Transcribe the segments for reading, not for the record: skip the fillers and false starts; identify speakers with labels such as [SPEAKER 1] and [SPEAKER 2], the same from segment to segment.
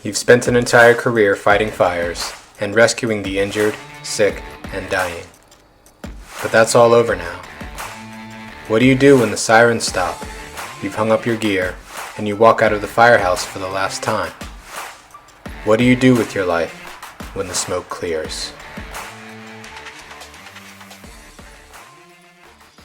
[SPEAKER 1] You've spent an entire career fighting fires and rescuing the injured, sick, and dying. But that's all over now. What do you do when the sirens stop, you've hung up your gear, and you walk out of the firehouse for the last time? What do you do with your life when the smoke clears?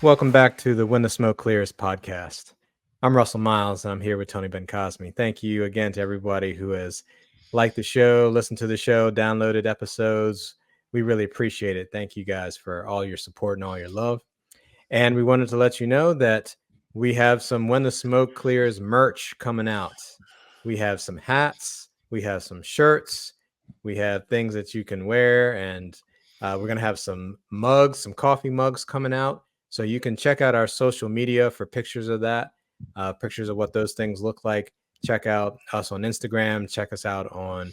[SPEAKER 1] Welcome back to the When the Smoke Clears podcast. I'm Russell Miles, and I'm here with Tony Ben Cosme. Thank you again to everybody who has liked the show, listened to the show, downloaded episodes. We really appreciate it. Thank you guys for all your support and all your love. And we wanted to let you know that we have some When the Smoke Clears merch coming out. We have some hats, we have some shirts, we have things that you can wear, and we're going to have some mugs, some coffee mugs coming out. So you can check out our social media for pictures of that, pictures of what those things look like. Check out us on Instagram. Check us out on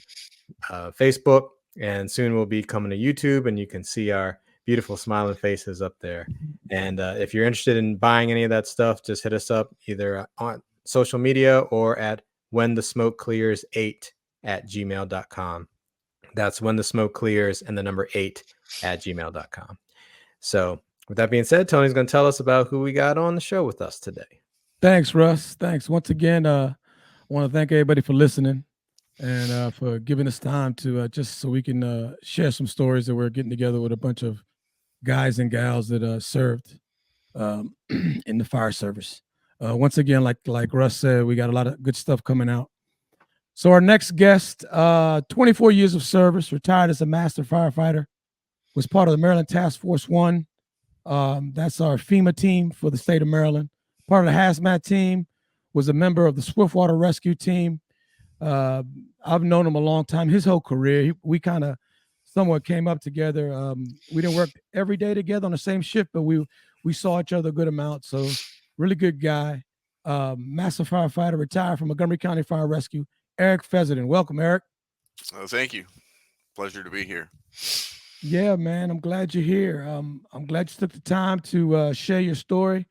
[SPEAKER 1] Facebook. And soon we'll be coming to YouTube, and you can see our beautiful smiling faces up there. And if you're interested in buying any of that stuff, just hit us up either on social media or at whenthesmokeclears8@gmail.com. That's when the smoke clears and the number 8@gmail.com. So with that being said, Tony's going to tell us about who we got on the show with us today.
[SPEAKER 2] Thanks, Russ. Thanks once again. I want to thank everybody for listening and for giving us time to just so we can share some stories that we're getting together with a bunch of guys and gals that served in the fire service. Once again, like Russ said, we got a lot of good stuff coming out. So our next guest, 24 years of service, retired as a Master Firefighter, was part of the Maryland Task Force 1. That's our FEMA team for the state of Maryland. Part of the hazmat team, was a member of the Swiftwater Rescue Team. I've known him a long time. His whole career, we kind of somewhat came up together. We didn't work every day together on the same shift, but we saw each other a good amount. So really good guy. Master Firefighter, retired from Montgomery County Fire Rescue, Eric Fessenden. Welcome, Eric.
[SPEAKER 3] Thank you. Pleasure to be here.
[SPEAKER 2] Yeah, man, I'm glad you're here. I'm glad you took the time to share your story.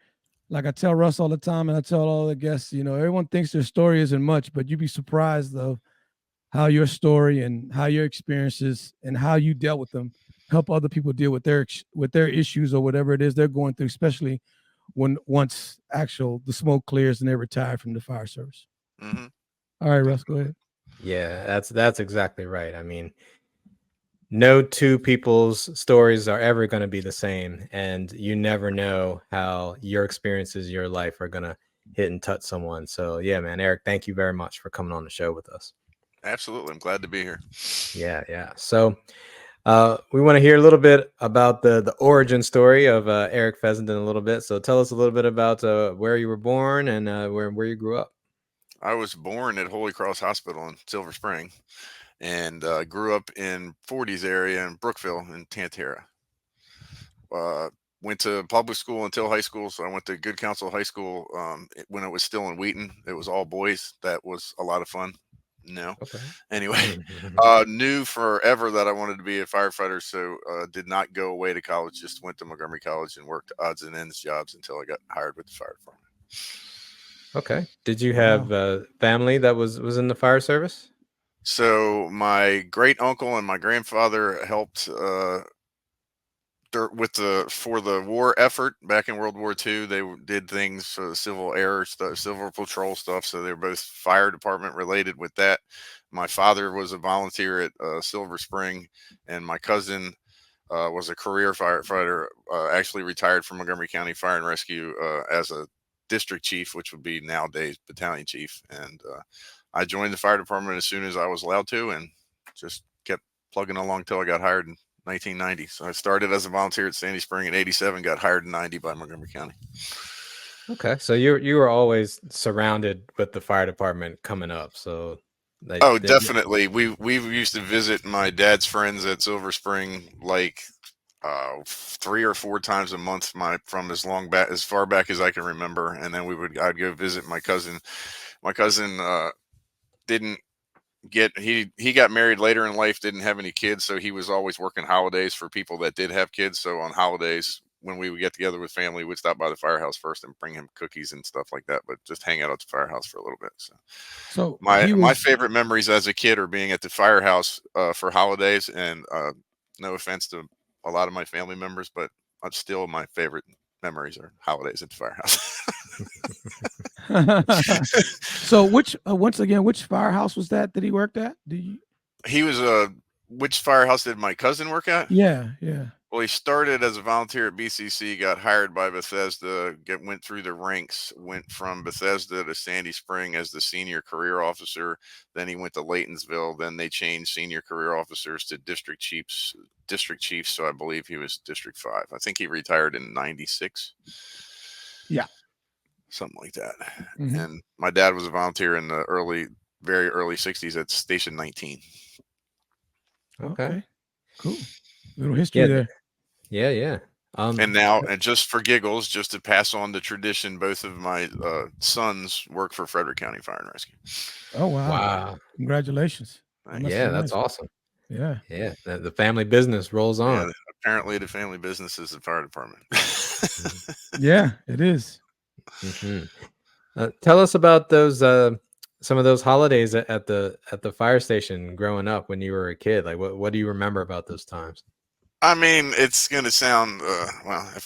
[SPEAKER 2] Like I tell Russ all the time, and I tell all the guests, everyone thinks their story isn't much, but you'd be surprised, though, how your story and how your experiences and how you dealt with them help other people deal with their issues or whatever it is they're going through, especially once the smoke clears and they're retired from the fire service.
[SPEAKER 3] Mm-hmm.
[SPEAKER 2] All right, Russ, go ahead.
[SPEAKER 1] Yeah, that's exactly right. I mean, no two people's stories are ever going to be the same, and you never know how your experiences, your life are going to hit and touch someone. So yeah, man, Eric, thank you very much for coming on the show with us.
[SPEAKER 3] Absolutely. I'm glad to be here.
[SPEAKER 1] Yeah. So we want to hear a little bit about the origin story of Eric Fessenden a little bit. So tell us a little bit about where you were born and where you grew up.
[SPEAKER 3] I was born at Holy Cross Hospital in Silver Spring, and grew up in 40s area in Brookville and Tantera. Went to public school until high school. So I went to Good Counsel High School when it was still in Wheaton. It was all boys. That was a lot of fun. No.
[SPEAKER 1] Okay.
[SPEAKER 3] Anyway, knew forever that I wanted to be a firefighter. So did not go away to college. Just went to Montgomery College and worked odds and ends jobs until I got hired with the fire department.
[SPEAKER 1] Okay. Did you have family that was in the fire service?
[SPEAKER 3] So my great uncle and my grandfather helped for the war effort back in World War II. They did things for the civil air stuff, civil patrol stuff. So they're both fire department related with that. My father was a volunteer at Silver Spring, and my cousin was a career firefighter. Actually retired from Montgomery County Fire and Rescue as a district chief, which would be nowadays battalion chief. And I joined the fire department as soon as I was allowed to, and just kept plugging along till I got hired in 1990. So I started as a volunteer at Sandy Spring in 87, got hired in 90 by Montgomery County.
[SPEAKER 1] Okay. So you were always surrounded with the fire department coming up. So
[SPEAKER 3] definitely. We used to visit my dad's friends at Silver Spring like 3 or 4 times a month from as far back as I can remember. And then I'd go visit my cousin. My cousin didn't he got married later in life, didn't have any kids, so he was always working holidays for people that did have kids. So on holidays, when we would get together with family, we'd stop by the firehouse first and bring him cookies and stuff like that, but just hang out at the firehouse for a little bit.
[SPEAKER 2] So
[SPEAKER 3] My favorite memories as a kid are being at the firehouse for holidays, and no offense to a lot of my family members, but still my favorite memories are holidays at the firehouse.
[SPEAKER 2] So once again, which firehouse was that he worked at?
[SPEAKER 3] He was which firehouse did my cousin work at?
[SPEAKER 2] Yeah.
[SPEAKER 3] Well, he started as a volunteer at BCC, got hired by Bethesda, went through the ranks, went from Bethesda to Sandy Spring as the senior career officer. Then he went to Laytonsville. Then they changed senior career officers to district chiefs. So I believe he was District 5. I think he retired in 96.
[SPEAKER 2] Yeah.
[SPEAKER 3] Something like that.
[SPEAKER 2] Mm-hmm.
[SPEAKER 3] And my dad was a volunteer in the very early 60s at Station 19.
[SPEAKER 2] Okay. Cool. Little history there.
[SPEAKER 1] Yeah.
[SPEAKER 3] And now, and just for giggles, just to pass on the tradition, both of my sons work for Frederick County Fire and Rescue.
[SPEAKER 2] Oh, wow. Congratulations.
[SPEAKER 1] Yeah, that's awesome.
[SPEAKER 2] Yeah.
[SPEAKER 1] The family business rolls on.
[SPEAKER 3] Yeah, apparently the family business is the fire department.
[SPEAKER 2] Yeah, it is.
[SPEAKER 1] Mm-hmm. Tell us about those some of those holidays at the fire station growing up when you were a kid. Like what do you remember about those times?
[SPEAKER 3] I mean, it's going to sound,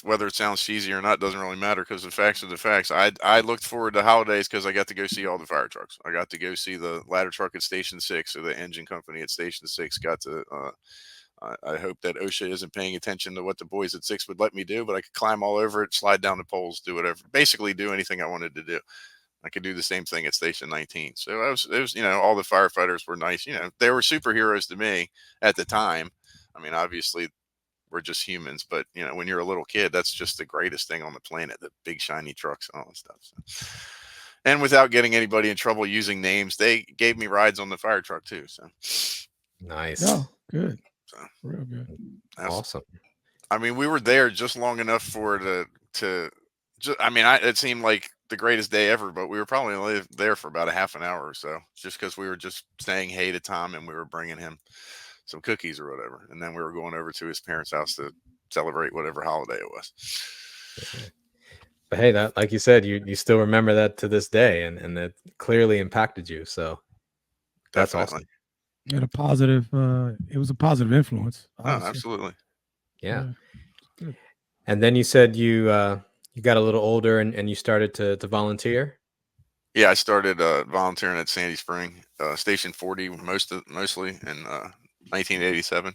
[SPEAKER 3] whether it sounds cheesy or not doesn't really matter, because the facts are the facts. I looked forward to holidays because I got to go see all the fire trucks. I got to go see the ladder truck at Station 6, or the engine company at Station 6. Got to, I hope that OSHA isn't paying attention to what the boys at 6 would let me do, but I could climb all over it, slide down the poles, do whatever, basically do anything I wanted to do. I could do the same thing at Station 19. So it was, all the firefighters were nice. They were superheroes to me at the time. I mean, obviously, we're just humans, but when you're a little kid, that's just the greatest thing on the planet, the big shiny trucks and all that stuff. So. And without getting anybody in trouble using names, they gave me rides on the fire truck too. So
[SPEAKER 1] nice.
[SPEAKER 2] Oh, good. So, real good.
[SPEAKER 1] Awesome.
[SPEAKER 3] I mean, we were there just long enough for it it seemed like the greatest day ever, but we were probably only there for about a half an hour or so, just because we were just saying hey to Tom and we were bringing him some cookies or whatever, and then we were going over to his parents' house to celebrate whatever holiday it was.
[SPEAKER 1] But hey, that, like you said, you still remember that to this day, and that clearly impacted you. So that's
[SPEAKER 3] Definitely.
[SPEAKER 1] Awesome.
[SPEAKER 2] It was a positive influence.
[SPEAKER 3] Obviously. Oh, absolutely.
[SPEAKER 1] Yeah. Good. And then you said you got a little older and you started to volunteer.
[SPEAKER 3] Yeah, I started volunteering at Sandy Spring, Station 40, mostly in 1987.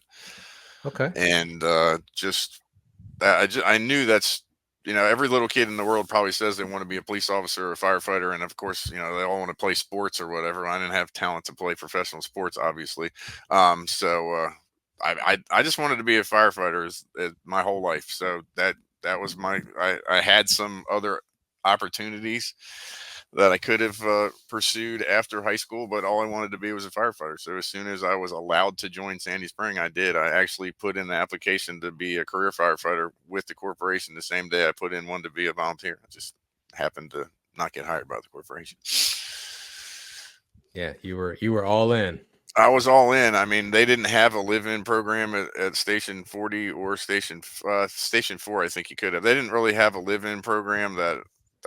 [SPEAKER 1] Okay.
[SPEAKER 3] And I knew that's, every little kid in the world probably says they want to be a police officer or a firefighter. And of course, they all want to play sports or whatever. I didn't have talent to play professional sports, obviously. So I just wanted to be a firefighter my whole life. So that was I had some other opportunities that I could have pursued after high school, but all I wanted to be was a firefighter. So as soon as I was allowed to join Sandy Spring, I did. I actually put in the application to be a career firefighter with the corporation the same day I put in one to be a volunteer. I just happened to not get hired by the corporation.
[SPEAKER 1] Yeah, you were all in.
[SPEAKER 3] I was all in. I mean, they didn't have a live-in program at Station 40 or Station 4. I think you could have. They didn't really have a live-in program that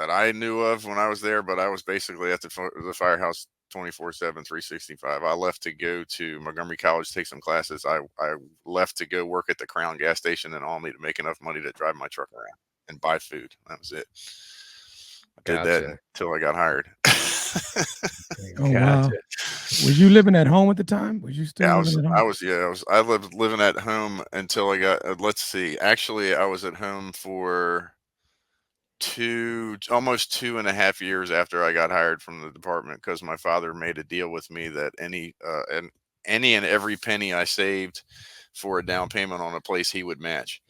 [SPEAKER 3] I knew of when I was there, but I was basically at the firehouse 24/7, 365. I left to go to Montgomery College, take some classes. I left to go work at the Crown gas station in Albany to make enough money to drive my truck around and buy food. That was it. I did that until I got hired.
[SPEAKER 2] Oh, wow. Was you living at home at the time? Was you still living at home?
[SPEAKER 3] I lived living at home until I got, let's see, actually I was at home for almost 2.5 years after I got hired from the department, because my father made a deal with me that any and every penny I saved for a down payment on a place he would match.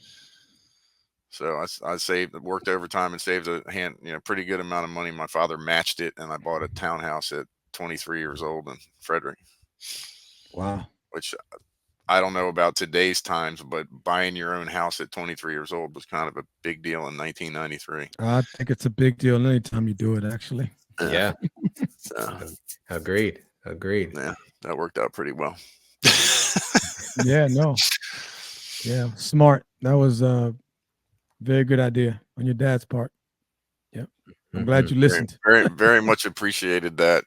[SPEAKER 3] So I worked overtime and saved pretty good amount of money. My father matched it, and I bought a townhouse at 23 years old in Frederick.
[SPEAKER 2] Wow.
[SPEAKER 3] Which I don't know about today's times, but buying your own house at 23 years old was kind of a big deal in 1993.
[SPEAKER 2] I think it's a big deal anytime you do it, actually.
[SPEAKER 1] Yeah. Agreed.
[SPEAKER 3] Yeah, that worked out pretty well.
[SPEAKER 2] Yeah, no. Yeah, smart. That was Very good idea on your dad's part. Yep. I'm glad you listened.
[SPEAKER 3] Very much appreciated that.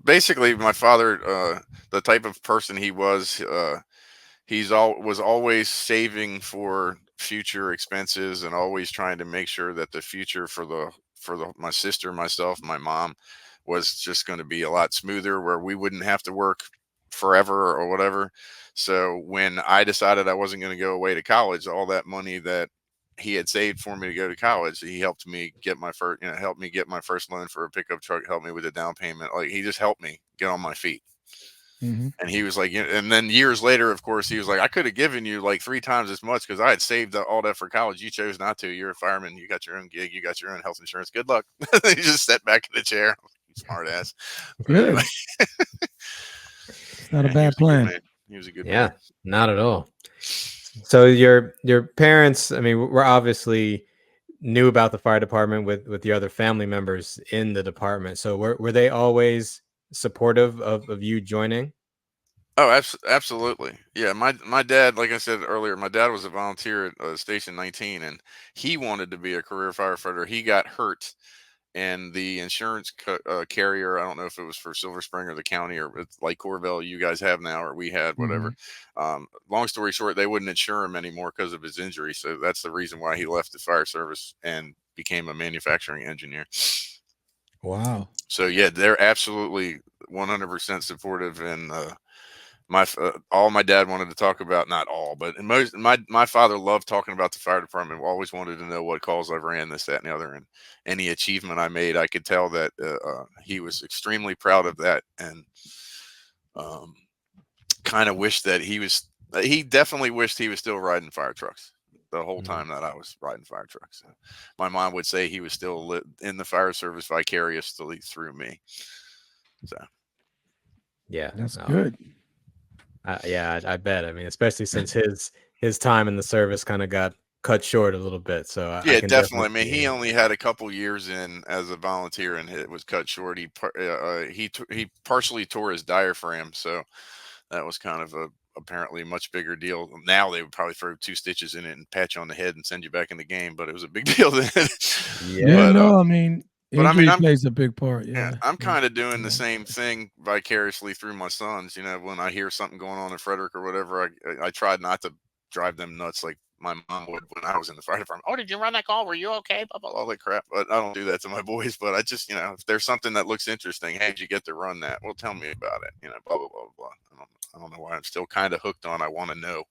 [SPEAKER 3] Basically my father, the type of person he was, was always saving for future expenses and always trying to make sure that the future for my sister, myself, my mom was just going to be a lot smoother, where we wouldn't have to work forever or whatever. So when I decided I wasn't going to go away to college, all that money that he had saved for me to go to college, he helped me get my first, helped me get my first loan for a pickup truck, helped me with a down payment. Like, he just helped me get on my feet.
[SPEAKER 2] Mm-hmm.
[SPEAKER 3] And he was like, and then years later, of course, he was like, I could have given you like 3 times as much because I had saved all that for college. You chose not to. You're a fireman. You got your own gig. You got your own health insurance. Good luck. He just sat back in the chair. Smart ass.
[SPEAKER 2] Good.
[SPEAKER 3] Anyway.
[SPEAKER 2] It's not a bad plan.
[SPEAKER 3] He was a good
[SPEAKER 1] Yeah,
[SPEAKER 3] man.
[SPEAKER 1] not at all. So your parents, I mean, were obviously knew about the fire department with the other family members in the department. So were they always supportive of you joining?
[SPEAKER 3] Oh, absolutely. Yeah, my dad, like I said earlier, my dad was a volunteer at Station 19, and he wanted to be a career firefighter. He got hurt, and the insurance carrier, I don't know if it was for Silver Spring or the county, or it's like Corvell you guys have now, or we had, whatever. Long story short, they wouldn't insure him anymore because of his injury. So that's the reason why he left the fire service and became a manufacturing engineer.
[SPEAKER 2] Wow.
[SPEAKER 3] So yeah, they're absolutely 100% supportive. And all my dad wanted to talk about, not all, but my father loved talking about the fire department. Always wanted to know what calls I ran, this, that, and the other, and any achievement I made. I could tell that he was extremely proud of that, and kind of wished that he definitely wished he was still riding fire trucks the whole time that I was riding fire trucks. My mom would say he was still in the fire service vicariously through me. So
[SPEAKER 1] yeah,
[SPEAKER 2] that's good.
[SPEAKER 1] Yeah, I bet. I mean, especially since his time in the service kind of got cut short a little bit. So
[SPEAKER 3] yeah,
[SPEAKER 1] I can
[SPEAKER 3] definitely. I
[SPEAKER 1] definitely
[SPEAKER 3] mean, he only had a couple years in as a volunteer, and it was cut short. He partially tore his diaphragm, so that was kind of apparently a much bigger deal. Now they would probably throw 2 stitches in it and pat you on the head and send you back in the game, but it was a big deal then.
[SPEAKER 2] Yeah, no, I mean,
[SPEAKER 3] but I mean,
[SPEAKER 2] injury plays a big part.
[SPEAKER 3] yeah,
[SPEAKER 2] Yeah.
[SPEAKER 3] I'm kind of doing the same thing vicariously through my sons. When I hear something going on in Frederick or whatever, I tried not to drive them nuts like my mom would when I was in the fire department. Oh, did you run that call? Were you okay? Blah, blah, all that crap. But I don't do that to my boys. But I just, if there's something that looks interesting, hey, did you get to run that? Well, tell me about it. Blah, blah, blah, blah. I don't know why I'm still kind of hooked on. I want to know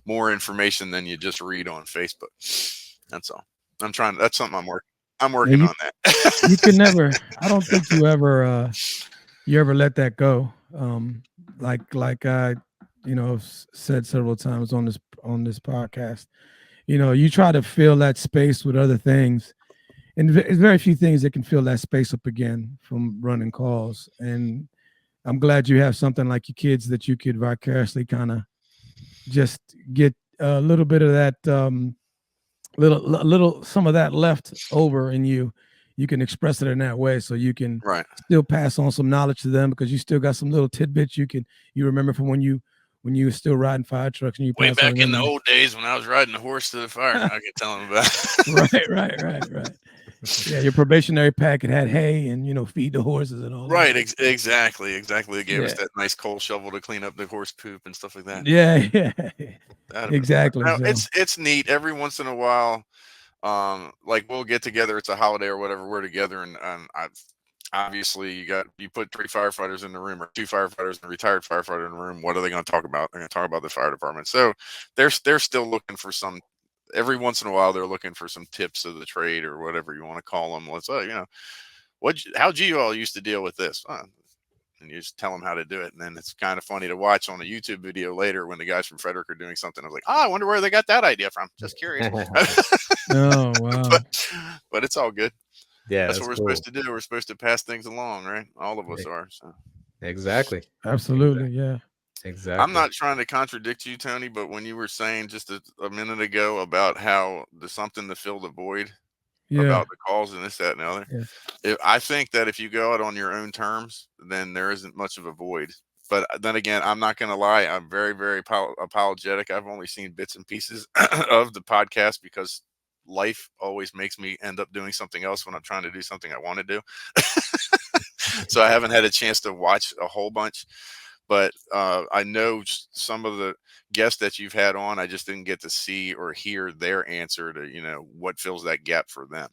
[SPEAKER 3] more information than you just read on Facebook. That's all. That's something I'm working on that.
[SPEAKER 2] You can never, I don't think you ever let that go. Like I, said several times on this podcast, you try to fill that space with other things, and there's very few things that can fill that space up again from running calls. And I'm glad you have something like your kids that you could vicariously kind of just get a little bit of that, some of that left over in you. You can express it in that way, so you can still pass on some knowledge to them, because you still got some little tidbits you remember from when you were still riding fire trucks, and you
[SPEAKER 3] way
[SPEAKER 2] pass
[SPEAKER 3] back
[SPEAKER 2] on
[SPEAKER 3] in the old days when I was riding a horse to the fire. I could tell them about.
[SPEAKER 2] Right. Yeah, your probationary packet had hay and feed the horses and all
[SPEAKER 3] right,
[SPEAKER 2] that.
[SPEAKER 3] exactly. They gave us that nice coal shovel to clean up the horse poop and stuff like that.
[SPEAKER 2] Yeah. Exactly.
[SPEAKER 3] Now,
[SPEAKER 2] So
[SPEAKER 3] it's neat every once in a while. Like, we'll get together, it's a holiday or whatever, we're together, and obviously you put 3 firefighters in the room, or 2 firefighters and a retired firefighter in the room. What are they going to talk about? They're going to talk about the fire department. So they're still looking for some. Every once in a while, they're looking for some tips of the trade, or whatever you want to call them. How'd you all used to deal with this? And you just tell them how to do it. And then it's kind of funny to watch on a YouTube video later when the guys from Frederick are doing something. I was like, I wonder where they got that idea from. Just curious.
[SPEAKER 2] Oh, wow.
[SPEAKER 3] But it's all good.
[SPEAKER 1] Yeah,
[SPEAKER 3] that's what we're supposed to do. We're supposed to pass things along, right? All of us are. So.
[SPEAKER 1] Exactly.
[SPEAKER 2] Absolutely. Yeah.
[SPEAKER 1] Exactly.
[SPEAKER 3] I'm not trying to contradict you, Tony, but when you were saying just a minute ago about how there's something to fill the void about the calls and this, that, and the other, I think that if you go out on your own terms, then there isn't much of a void. But then again, I'm not going to lie. I'm very, very apologetic. I've only seen bits and pieces of the podcast because life always makes me end up doing something else when I'm trying to do something I want to do. So I haven't had a chance to watch a whole bunch, but I know some of the guests that you've had on, I just didn't get to see or hear their answer to, what fills that gap for them,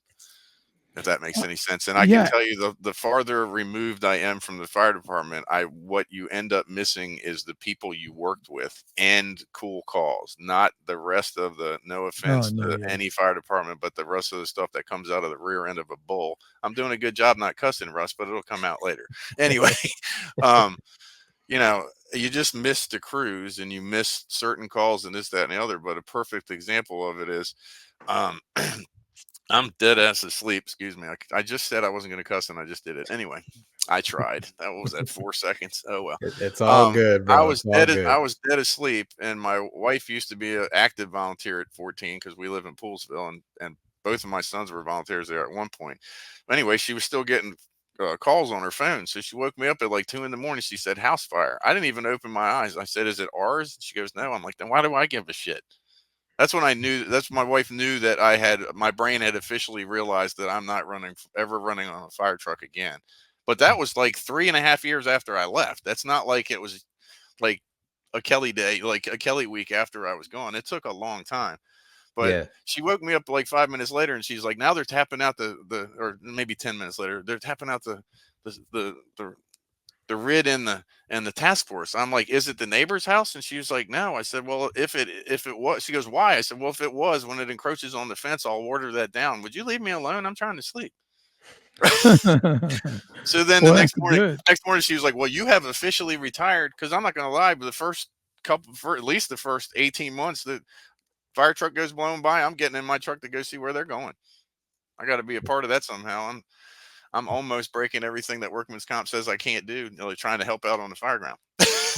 [SPEAKER 3] if that makes any sense. And I can
[SPEAKER 2] Yeah.
[SPEAKER 3] tell you, the farther removed I am from the fire department, what you end up missing is the people you worked with and cool calls, not the rest of the, no
[SPEAKER 2] Oh
[SPEAKER 3] offense
[SPEAKER 2] no,
[SPEAKER 3] to
[SPEAKER 2] yeah.
[SPEAKER 3] any fire department, but the rest of the stuff that comes out of the rear end of a bull. I'm doing a good job not cussing, Russ, but it'll come out later. Anyway, um, you just miss the crews and you miss certain calls and this, that, and the other. But a perfect example of it is, um, I'm dead ass asleep. Excuse me. I just said I wasn't going to cuss and I just did it. Anyway, I tried. What was that? 4 seconds. Oh well.
[SPEAKER 1] It's all good,
[SPEAKER 3] I
[SPEAKER 1] bro.
[SPEAKER 3] was
[SPEAKER 1] It's all
[SPEAKER 3] dead.
[SPEAKER 1] good.
[SPEAKER 3] I was dead asleep, and my wife used to be an active volunteer at 14 because we live in Poolsville, and both of my sons were volunteers there at one point. But anyway, she was still getting calls on her phone, so she woke me up at like 2 in the morning. She said, "House fire." I didn't even open my eyes. I said, "Is it ours?" She goes, "No." I'm like, "Then why do I give a shit?" That's when I knew. That's when my wife knew that my brain had officially realized that I'm not ever running on a fire truck again. But that was like 3.5 years after I left. That's not like it was like a Kelly day, like a Kelly week after I was gone. It took a long time. But
[SPEAKER 1] Yeah.
[SPEAKER 3] she woke me up like 5 minutes later, and she's like, "Now they're tapping out or maybe 10 minutes later, they're tapping out the RID and the task force." I'm like, "Is it the neighbor's house?" And she was like, "No." I said, "Well, if it was," she goes, "Why?" I said, "Well, if it was, when it encroaches on the fence, I'll order that down. Would you leave me alone? I'm trying to sleep." So then the
[SPEAKER 2] Well, that's good.
[SPEAKER 3] next morning she was like, "Well, you have officially retired." Because I'm not going to lie, but for at least the first 18 months, the fire truck goes blowing by, I'm getting in my truck to go see where they're going. I got to be a part of that somehow. I'm almost breaking everything that workman's comp says I can't do, trying to help out on the fire ground.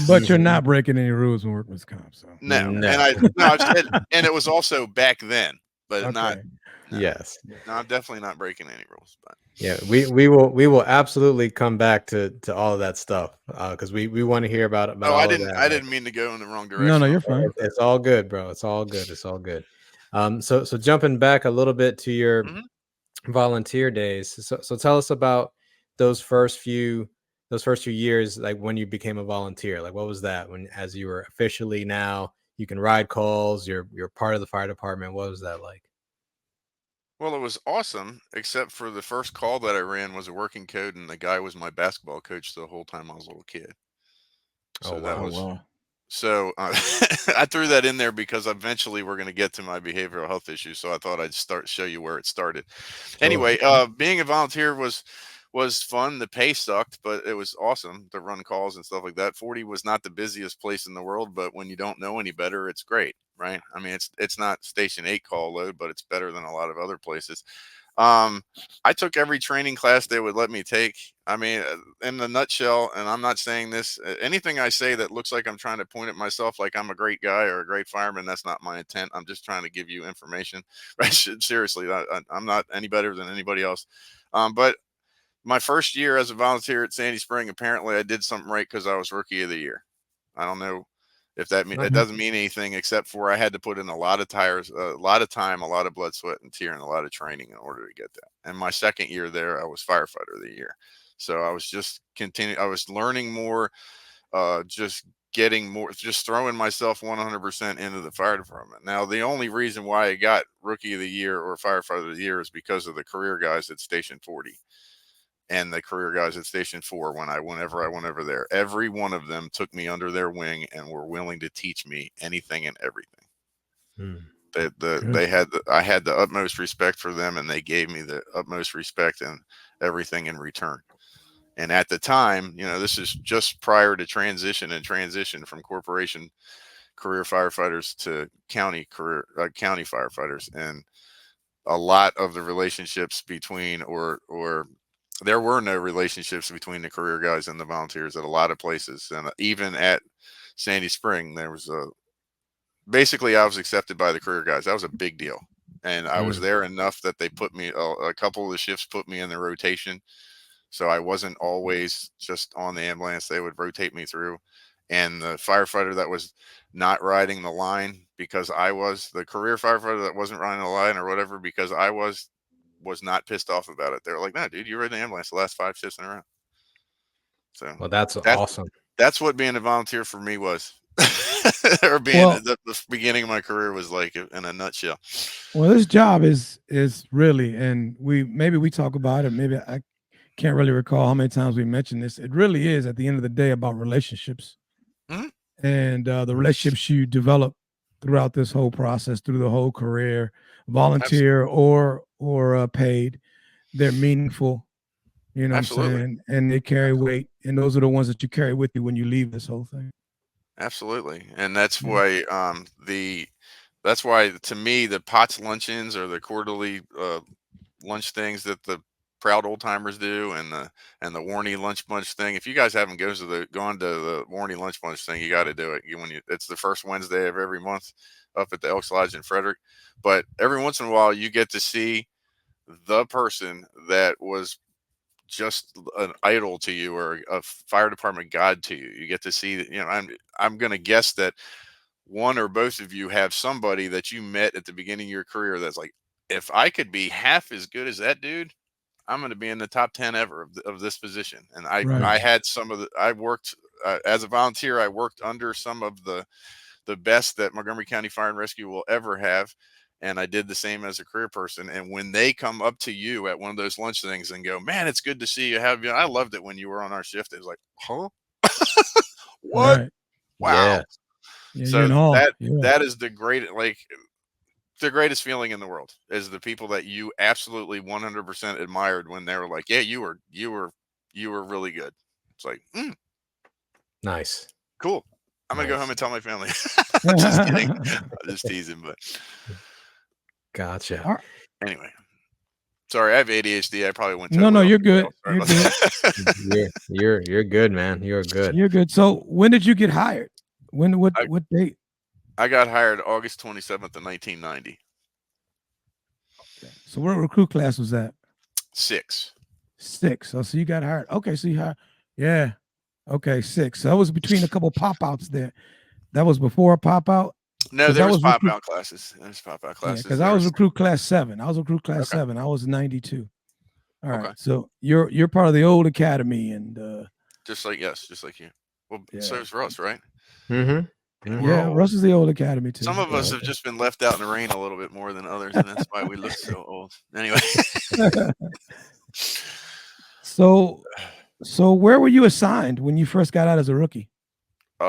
[SPEAKER 2] But you're not breaking any rules in workman's comp, so
[SPEAKER 3] No,
[SPEAKER 1] No.
[SPEAKER 3] and I've said, and it was also back then, but not,
[SPEAKER 2] okay.
[SPEAKER 3] no,
[SPEAKER 1] Yes.
[SPEAKER 3] no, I'm definitely not breaking any rules. But
[SPEAKER 1] Yeah, we will absolutely come back to all of that stuff because we want to hear about
[SPEAKER 3] I
[SPEAKER 1] all of
[SPEAKER 3] didn't,
[SPEAKER 1] that.
[SPEAKER 3] I
[SPEAKER 1] Like,
[SPEAKER 3] didn't mean to go in the wrong
[SPEAKER 2] No, no,
[SPEAKER 3] direction on
[SPEAKER 2] you're
[SPEAKER 3] that.
[SPEAKER 2] fine.
[SPEAKER 1] it's all good, bro. It's all good. It's all good. So jumping back a little bit to your
[SPEAKER 3] Mhm.
[SPEAKER 1] volunteer days. So tell us about those first few years, like when you became a volunteer. Like what was that when as you were officially now you can ride calls, you're part of the fire department. What was that like?
[SPEAKER 3] Well, it was awesome, except for the first call that I ran was a working code, and the guy was my basketball coach the whole time I was a little kid.
[SPEAKER 1] Oh
[SPEAKER 3] So that
[SPEAKER 2] Oh
[SPEAKER 1] wow.
[SPEAKER 3] was
[SPEAKER 2] wow.
[SPEAKER 3] So I threw that in there because eventually we're going to get to my behavioral health issues. So I thought I'd show you where it started.
[SPEAKER 1] Sure.
[SPEAKER 3] Anyway, being a volunteer was fun. The pay sucked, but it was awesome to run calls and stuff like that. 40 was not the busiest place in the world, but when you don't know any better, it's great, right? I mean, it's not Station 8 call load, but it's better than a lot of other places. Um, I took every training class they would let me take. I mean, in the nutshell, and I'm not saying this, anything I say that looks like I'm trying to point at myself like I'm a great guy or a great fireman, that's not my intent. I'm just trying to give you information. Right? Seriously, I'm not any better than anybody else. But my first year as a volunteer at Sandy Spring, apparently I did something right because I was rookie of the year. I don't know if it
[SPEAKER 2] Okay.
[SPEAKER 3] doesn't mean anything except for I had to put in a lot of tires, a lot of time, a lot of blood, sweat, and tear, and a lot of training in order to get that. And my second year there, I was firefighter of the year. So I was just continuing. I was learning more, just getting more, just throwing myself 100% into the fire department. Now, the only reason why I got rookie of the year or firefighter of the year is because of the career guys at Station 40 and the career guys at Station 4 whenever I went over there. Every one of them took me under their wing and were willing to teach me anything and everything.
[SPEAKER 1] Hmm.
[SPEAKER 2] Good.
[SPEAKER 3] I had the utmost respect for them, and they gave me the utmost respect and everything in return. And at the time, this is just prior to transition from corporation career firefighters to county firefighters, and a lot of the relationships between or there were no relationships between the career guys and the volunteers at a lot of places, and even at Sandy Spring there was a basically I was accepted by the career guys. That was a big deal, and I was
[SPEAKER 1] Hmm.
[SPEAKER 3] there enough that they put me a couple of the shifts put me in the rotation, so I wasn't always just on the ambulance. They would rotate me through, and the firefighter that was not riding the line because I was the career firefighter that wasn't running a line or whatever, because I was not pissed off about it. They were like, "No, dude, you were in the ambulance the last 5 shifts in a row." So
[SPEAKER 1] Well, that's
[SPEAKER 3] that's
[SPEAKER 1] awesome.
[SPEAKER 3] that's what being a volunteer for me was, or being
[SPEAKER 2] Well,
[SPEAKER 3] the beginning of my career was like in a nutshell.
[SPEAKER 2] well, this job is really, and we talk about it. Maybe I can't really recall how many times we mentioned this. It really is at the end of the day about relationships,
[SPEAKER 3] Mhm.
[SPEAKER 2] and the relationships you develop throughout this whole process, through the whole career, volunteer or paid. They're meaningful. You know what I'm
[SPEAKER 3] Absolutely.
[SPEAKER 2] saying? And they carry weight, and those are the ones that you carry with you when you leave this whole thing.
[SPEAKER 3] Absolutely. And that's
[SPEAKER 2] Yeah.
[SPEAKER 3] why that's why to me the POTS luncheons or the quarterly lunch things that the proud old timers do, and the Warney lunch bunch thing. If you guys haven't gone to the Warney lunch bunch thing, you got to do it. It's the first Wednesday of every month up at the Elks Lodge in Frederick. But every once in a while you get to see the person that was just an idol to you or a fire department god to you. You get to see that, I'm going to guess that one or both of you have somebody that you met at the beginning of your career that's like, if I could be half as good as that dude, I'm going to be in the top 10 ever of this position. And I
[SPEAKER 2] Right.
[SPEAKER 3] had I worked as a volunteer. I worked under some of the best that Montgomery County Fire and Rescue will ever have. And I did the same as a career person. And when they come up to you at one of those lunch things and go, "Man, it's good to see you. I loved it when you were on our shift." It was like, "Huh? What?
[SPEAKER 2] Right.
[SPEAKER 3] Wow."
[SPEAKER 1] Yeah.
[SPEAKER 2] Yeah, you're
[SPEAKER 3] So
[SPEAKER 2] in awe. Yeah.
[SPEAKER 3] that is the greatest feeling in the world is the people that you absolutely 100% admired when they were like, "Yeah, you were really good." It's like,
[SPEAKER 1] Nice.
[SPEAKER 3] cool. I'm gonna go home
[SPEAKER 1] Nice.
[SPEAKER 3] and tell my family. I'm just kidding. I'm just teasing, but
[SPEAKER 1] Gotcha.
[SPEAKER 2] All right.
[SPEAKER 3] anyway. Sorry, I have ADHD. I probably went
[SPEAKER 2] No, no,
[SPEAKER 3] totally off
[SPEAKER 2] you're
[SPEAKER 3] the
[SPEAKER 2] good.
[SPEAKER 3] rails. Sorry
[SPEAKER 2] You're
[SPEAKER 3] about
[SPEAKER 2] good.
[SPEAKER 3] that.
[SPEAKER 1] You're good, man. You're good.
[SPEAKER 2] You're good. So when did you get hired? What
[SPEAKER 3] I,
[SPEAKER 2] date?
[SPEAKER 3] I got hired August 27th of 1990.
[SPEAKER 2] Okay. So what recruit class was that?
[SPEAKER 3] 6.
[SPEAKER 2] 6. Oh, so you got hired. Okay, so you hired. Yeah. Okay, 6. So that was between a couple pop outs there. That was before a pop out.
[SPEAKER 3] No,
[SPEAKER 2] Because
[SPEAKER 3] there
[SPEAKER 2] I
[SPEAKER 3] was
[SPEAKER 2] was
[SPEAKER 3] pop
[SPEAKER 2] recruit.
[SPEAKER 3] out classes. There's pop out
[SPEAKER 2] Yeah,
[SPEAKER 3] classes.
[SPEAKER 2] because I
[SPEAKER 3] There
[SPEAKER 2] was
[SPEAKER 3] was
[SPEAKER 2] recruit class 7. I was recruit class
[SPEAKER 3] okay.
[SPEAKER 2] 7. I was 92. All right.
[SPEAKER 3] Okay.
[SPEAKER 2] So you're part of the old academy, and
[SPEAKER 3] Just like you. Well, so
[SPEAKER 2] yeah.
[SPEAKER 3] is Russ, right?
[SPEAKER 1] Mm-hmm.
[SPEAKER 3] Yeah, we're
[SPEAKER 2] Yeah,
[SPEAKER 3] all
[SPEAKER 2] Russ
[SPEAKER 3] old.
[SPEAKER 2] is the old academy too.
[SPEAKER 3] Some of us
[SPEAKER 1] Yeah.
[SPEAKER 3] have just been left out in the rain a little bit more than others, and that's why we look so old. Anyway.
[SPEAKER 2] so where were you assigned when you first got out as a rookie?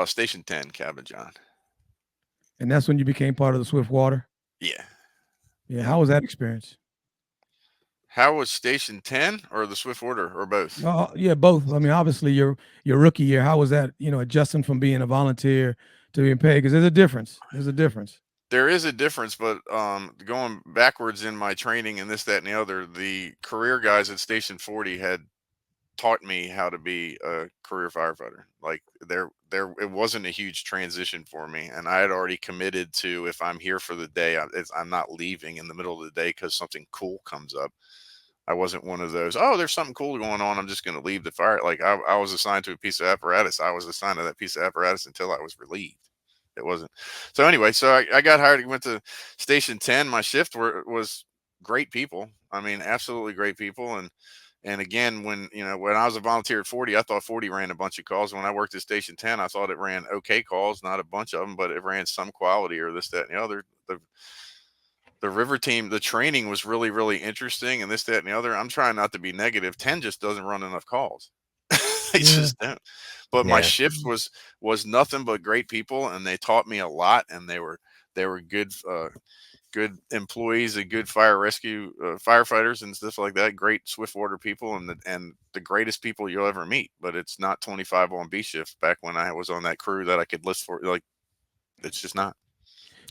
[SPEAKER 3] Station 10, Cabin John.
[SPEAKER 2] And that's when you became part of the Swiftwater?
[SPEAKER 3] Yeah.
[SPEAKER 2] Yeah. How was that experience?
[SPEAKER 3] How was Station 10 or the Swiftwater or both?
[SPEAKER 2] Yeah, both. I mean, obviously your rookie year, how was that, adjusting from being a volunteer to being paid? Because there's a difference. There's a difference.
[SPEAKER 3] There is a difference, but going backwards in my training and this, that, and the other, the career guys at Station 40 had taught me how to be a career firefighter. Like it wasn't a huge transition for me, and I had already committed to, if I'm here for the day, I'm not leaving in the middle of the day because something cool comes up. I wasn't one of those, "Oh, there's something cool going on, I'm just going to leave the fire." Like I was assigned to a piece of apparatus. I was assigned to that piece of apparatus until I was relieved. It wasn't. So anyway, so I got hired. I went to Station 10. My shift was great people. I mean, absolutely great people. And again, when I was a volunteer at 40, I thought 40 ran a bunch of calls. When I worked at Station 10, I thought it ran okay calls, not a bunch of them, but it ran some quality or this, that, and the other. The river team, the training was really, really interesting, and this, that, and the other. I'm trying not to be negative. 10 just doesn't run enough calls. They
[SPEAKER 2] Yeah.
[SPEAKER 3] just don't. But my
[SPEAKER 1] Yeah.
[SPEAKER 3] shift was nothing but great people, and they taught me a lot, and they were good employees and good fire rescue firefighters and stuff like that. Great Swiftwater people, and the greatest people you'll ever meet. But it's not 25 on B shift back when I was on that crew that I could list for. Like, it's just not.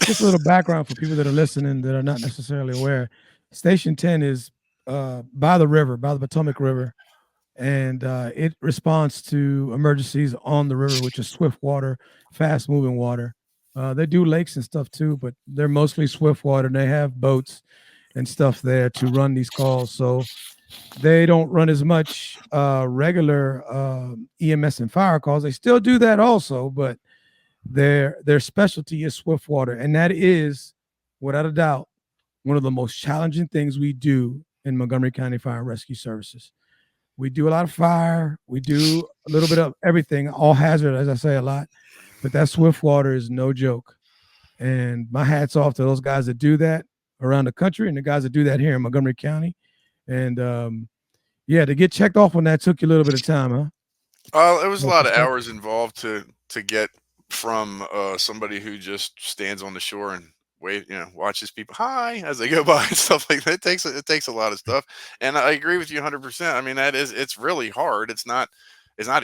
[SPEAKER 2] Just a little background for people that are listening that are not necessarily aware. Station 10 is by the river, by the Potomac River, and it responds to emergencies on the river, which is swift water, fast moving water. They do lakes and stuff too, but they're mostly swift water, and they have boats and stuff there to run these calls. So they don't run as much regular EMS and fire calls. They still do that also, but their specialty is swift water, and that is, without a doubt, one of the most challenging things we do in Montgomery County Fire and Rescue Services. We do a lot of fire. We do a little bit of everything, all hazard, as I say a lot. But that swift water is no joke. And my hat's off to those guys that do that around the country and the guys that do that here in Montgomery County. And yeah, to get checked off on that took you a little bit of time, huh?
[SPEAKER 3] It was a lot of hours involved to get from somebody who just stands on the shore and watches people hi as they go by and stuff like that. It takes a lot of stuff, and I agree with you 100%. I mean, it's really hard. It's not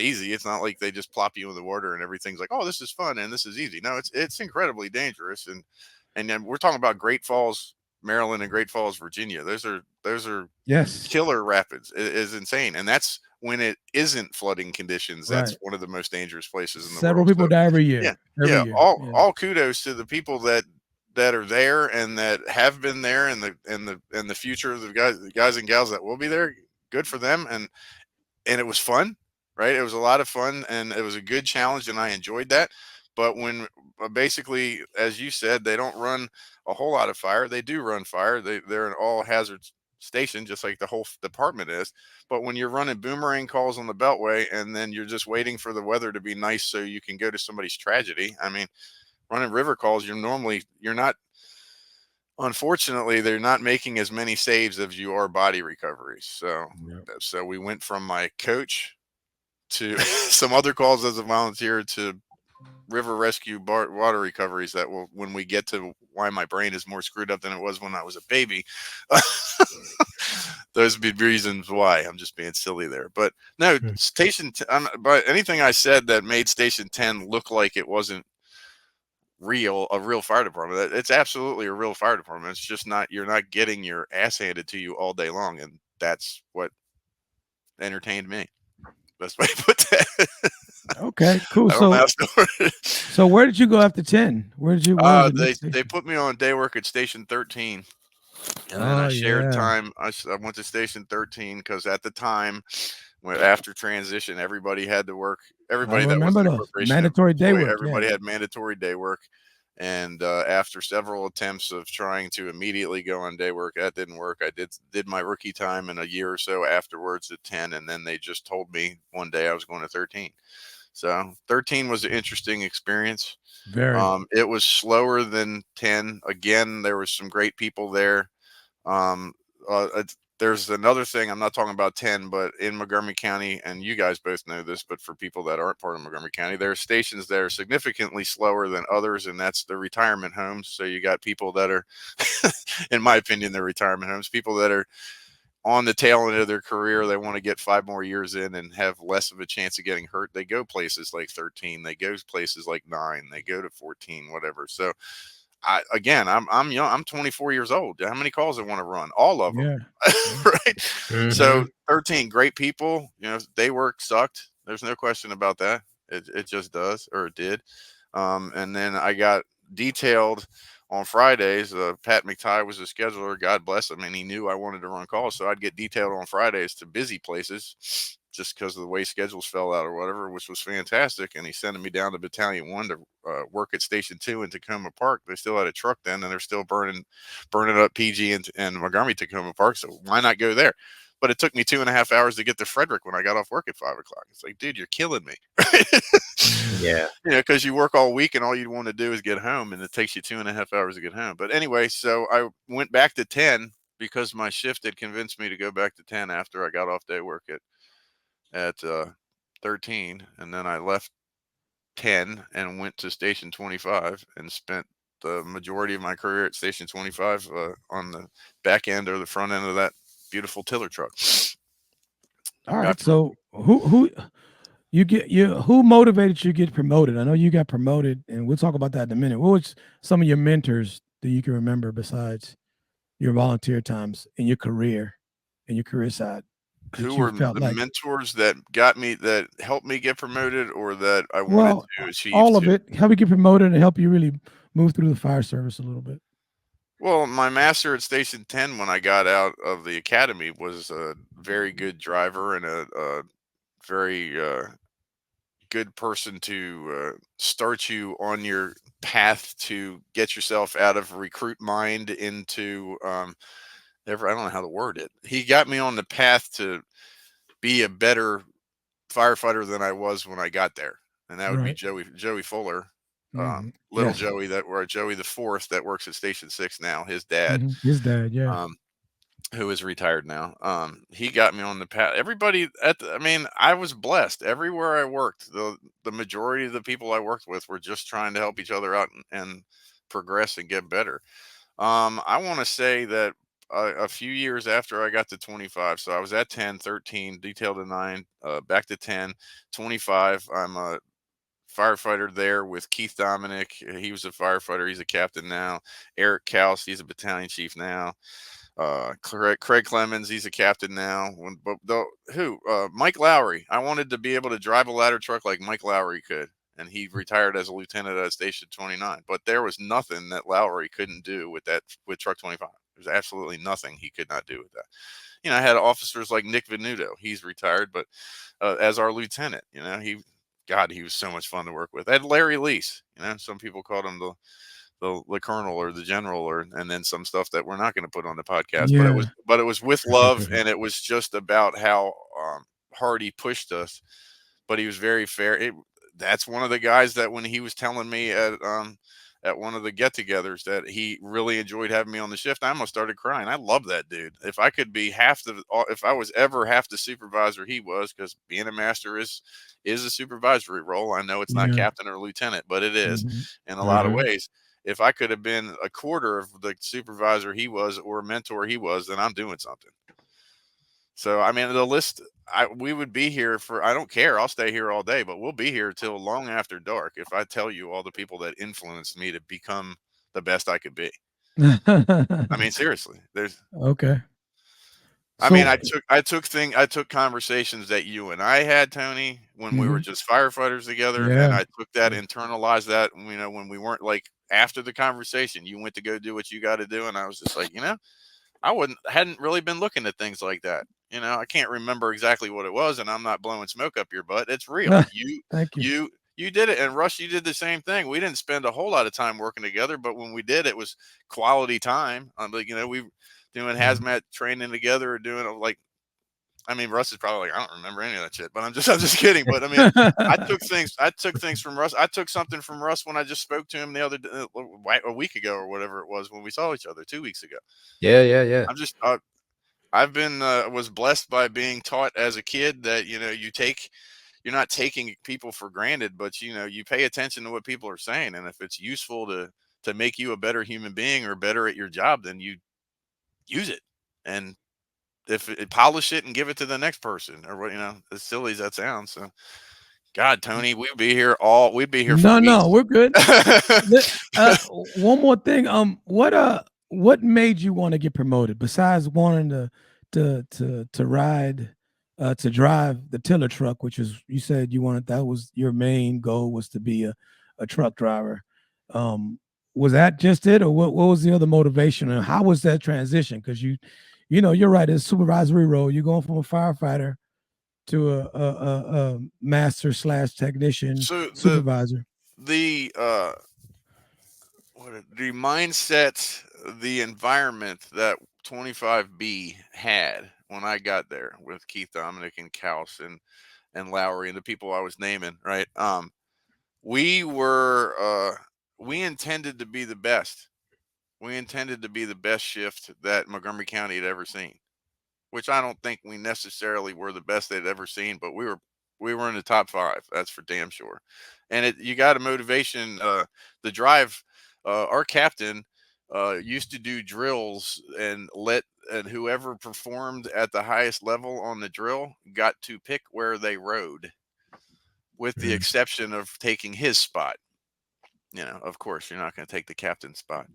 [SPEAKER 3] easy. It's not like they just plop you in the water and everything's like, oh, this is fun and this is easy. No, it's incredibly dangerous, and then we're talking about Great Falls, Maryland, and Great Falls, Virginia. Those are
[SPEAKER 2] Yes.
[SPEAKER 3] killer rapids. It is insane, and that's when it isn't flooding conditions. That's
[SPEAKER 2] Right.
[SPEAKER 3] one of the most dangerous places in the
[SPEAKER 2] Several
[SPEAKER 3] world.
[SPEAKER 2] people die every year.
[SPEAKER 3] Yeah,
[SPEAKER 2] Every year.
[SPEAKER 3] all kudos to the people that are there and that have been there, and the future of the guys and gals that will be there. Good for them, and it was fun, right? It was a lot of fun, and it was a good challenge, and I enjoyed that. But when basically, as you said, they don't run a whole lot of fire. They do run fire. They're an all hazards station, just like the whole department is. But when you're running boomerang calls on the Beltway, and then you're just waiting for the weather to be nice so you can go to somebody's tragedy. I mean, running river calls, you're not. Unfortunately, they're not making as many saves as you are body recoveries. So we went from my coach to some other calls as a volunteer to river rescue water recoveries that will, when we get to why my brain is more screwed up than it was when I was a baby. Those would be reasons why. I'm just being silly there. But no, but anything I said that made Station 10 look like it wasn't a real fire department, it's absolutely a real fire department. It's just not, you're not getting your ass handed to you all day long, and that's what entertained me. Best way to put that.
[SPEAKER 2] Okay, cool. So where did you go after 10? Where did you?
[SPEAKER 3] They put me on day work at Station 13, and then I shared time. I went to Station 13 because at the time, after transition, everybody had to work. Everybody that was in the corporation,
[SPEAKER 2] mandatory day work.
[SPEAKER 3] Everybody had mandatory day work. And after several attempts of trying to immediately go on day work, that didn't work. I did my rookie time in a year or so afterwards at 10, and then they just told me one day I was going to 13. So 13 was an interesting experience.
[SPEAKER 2] Very.
[SPEAKER 3] It was slower than 10. Again, there was some great people there. There's another thing, I'm not talking about 10, but in Montgomery County, and you guys both know this, but for people that aren't part of Montgomery County, there are stations that are significantly slower than others, and that's the retirement homes. So you got people that are, in my opinion, they're retirement homes, people that are on the tail end of their career. They want to get 5 more years in and have less of a chance of getting hurt. They go places like 13, they go places like 9, they go to 14, whatever. So I'm young. I'm 24 years old. How many calls I want to run? All of them. Yeah. Right. Mm-hmm. So 13 great people. Day work sucked. There's no question about that. It just does, or it did. And then I got detailed on Fridays. Pat McTighe was the scheduler. God bless him. And he knew I wanted to run calls. So I'd get detailed on Fridays to busy places just because of the way schedules fell out or whatever, which was fantastic. And he sent me down to Battalion 1 to work at Station 2 in Tacoma Park. They still had a truck then, and they're still burning up PG and Montgomery Tacoma Park. So why not go there? But it took me 2.5 hours to get to Frederick when I got off work at 5 o'clock. It's like, dude, you're killing me.
[SPEAKER 1] Yeah.
[SPEAKER 3] Because you work all week and all you want to do is get home, and it takes you 2.5 hours to get home. But anyway, so I went back to 10 because my shift had convinced me to go back to 10 after I got off day work at 13. And then I left 10 and went to Station 25 and spent the majority of my career at Station 25 on the back end or the front end of that beautiful tiller truck.
[SPEAKER 2] All right. So who motivated you to get promoted? I know you got promoted, and we'll talk about that in a minute. What was some of your mentors that you can remember besides your volunteer times in your career side?
[SPEAKER 3] Who were the mentors that helped me get promoted, or that I wanted to achieve?
[SPEAKER 2] All of it. Help you get promoted and help you really move through the fire service a little bit.
[SPEAKER 3] Well, my master at Station 10 when I got out of the academy was a very good driver and a very good person to start you on your path to get yourself out of recruit mind into I don't know how to word it. He got me on the path to be a better firefighter than I was when I got there, and that would be
[SPEAKER 2] Right.
[SPEAKER 3] Joey Fuller, little
[SPEAKER 2] Yes.
[SPEAKER 3] Joey Joey the fourth that works at Station 6 now. His dad,
[SPEAKER 2] His dad. Yeah.
[SPEAKER 3] um, who is retired now. He got me on the path. Everybody I mean, I was blessed everywhere I worked. The majority of the people I worked with were just trying to help each other out and progress and get better. I want to say that a few years after I got to 25, so I was at 10, 13, detailed to 9, back to 10, 25. I'm a firefighter there with Keith Dominic. He was a firefighter. He's a captain now. Eric Kaus, he's a battalion chief now. Craig Clemens, he's a captain now. Mike Lowry. I wanted to be able to drive a ladder truck like Mike Lowry could, and he retired as a lieutenant at Station 29. But there was nothing that Lowry couldn't do with Truck 25. There's absolutely nothing he could not do with that. I had officers like Nick Venuto. He's retired, but as our lieutenant, he was so much fun to work with. I had Larry Lease. Some people called him the colonel or the general, and then some stuff that we're not going to put on the podcast.
[SPEAKER 2] Yeah.
[SPEAKER 3] But it was with love, and it was just about how hard he pushed us. But he was very fair. That's one of the guys that when he was telling me at one of the get-togethers that he really enjoyed having me on the shift, I almost started crying. I love that dude. If I could be if I was ever half the supervisor he was, because being a master is a supervisory role. I know it's not
[SPEAKER 2] Yeah.
[SPEAKER 3] captain or lieutenant, but it is in a lot of
[SPEAKER 1] Mhm.
[SPEAKER 3] ways. If I could have been a quarter of the supervisor he was or mentor he was, then I'm doing something. So, I mean, the list, we would be here for, I don't care. I'll stay here all day, but we'll be here till long after dark if I tell you all the people that influenced me to become the best I could be. I mean, seriously,
[SPEAKER 2] Okay.
[SPEAKER 3] I mean,
[SPEAKER 2] So
[SPEAKER 3] I took conversations that you and I had, Tony, when we were
[SPEAKER 2] mhm.
[SPEAKER 3] just firefighters together, and
[SPEAKER 2] Yeah.
[SPEAKER 3] I took that,
[SPEAKER 2] Yeah.
[SPEAKER 3] internalized that, when we weren't like after the conversation, you went to go do what you got to do, and I was just like, hadn't really been looking at things like that. I can't remember exactly what it was, and I'm not blowing smoke up your butt. It's real.
[SPEAKER 2] Thank you.
[SPEAKER 3] You did it, and Russ, you did the same thing. We didn't spend a whole lot of time working together, but when we did, it was quality time. Like we doing
[SPEAKER 2] Mhm.
[SPEAKER 3] hazmat training together, or doing like. I mean, Russ is probably like, I don't remember any of that shit, but I'm just kidding. But I mean, I took things from Russ. I took something from Russ when I just spoke to him the other a week ago or whatever it was when we saw each other 2 weeks ago.
[SPEAKER 1] Yeah.
[SPEAKER 3] I'm just, I've been was blessed by being taught as a kid that you're not taking people for granted, but you pay attention to what people are saying, and if it's useful to make you a better human being or better at your job, then you use it, and if it polish it and give it to the next person, or what, as silly as that sounds. So, God, Tony, we'd be here for
[SPEAKER 2] No,
[SPEAKER 3] weeks.
[SPEAKER 2] we're good. One more thing. What made you want to get promoted besides wanting to ride, to drive the tiller truck, which is you said you wanted that was your main goal was to be a truck driver. Was that just it, or what was the other motivation, and how was that transition? Because you're right, it's a supervisory role. You're going from a firefighter to a master slash technician
[SPEAKER 3] So
[SPEAKER 2] supervisor.
[SPEAKER 3] the the mindset, the environment that 25B had when I got there with Keith Dominic and Kaus and Lowry and the people I was naming, right? We were we intended to be the best. We intended to be the best shift that Montgomery County had ever seen, which I don't think we necessarily were the best they'd ever seen, but we were in the top 5. That's for damn sure. And you got a motivation. The drive. Our captain used to do drills and whoever performed at the highest level on the drill got to pick where they rode, with the
[SPEAKER 2] Mm.
[SPEAKER 3] exception of taking his spot. Of course, you're not going to take the captain's spot.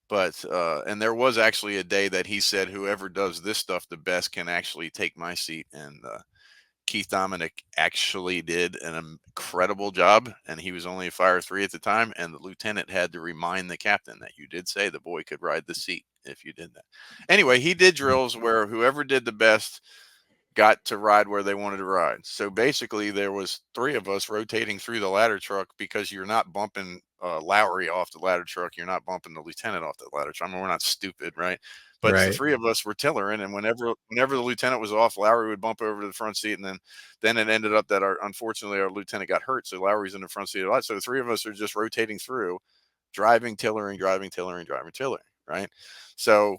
[SPEAKER 3] But and there was actually a day that he said, whoever does this stuff the best can actually take my seat. And Keith Dominic actually did an incredible job. And he was only a fire 3 at the time. And the lieutenant had to remind the captain that you did say the boy could ride the seat if you did that. Anyway, he did drills where whoever did the best got to ride where they wanted to ride. So basically, there was 3 of us rotating through the ladder truck because you're not bumping Lowry off the ladder truck. You're not bumping the lieutenant off the ladder truck. I mean, we're not stupid, right? But the
[SPEAKER 1] Right.
[SPEAKER 3] 3 of us were tillering, and whenever the lieutenant was off, Lowry would bump over to the front seat, and then it ended up that unfortunately our lieutenant got hurt, so Lowry's in the front seat a lot. So the 3 of us are just rotating through, driving, tillering, driving, tillering, driving, tillering, right? So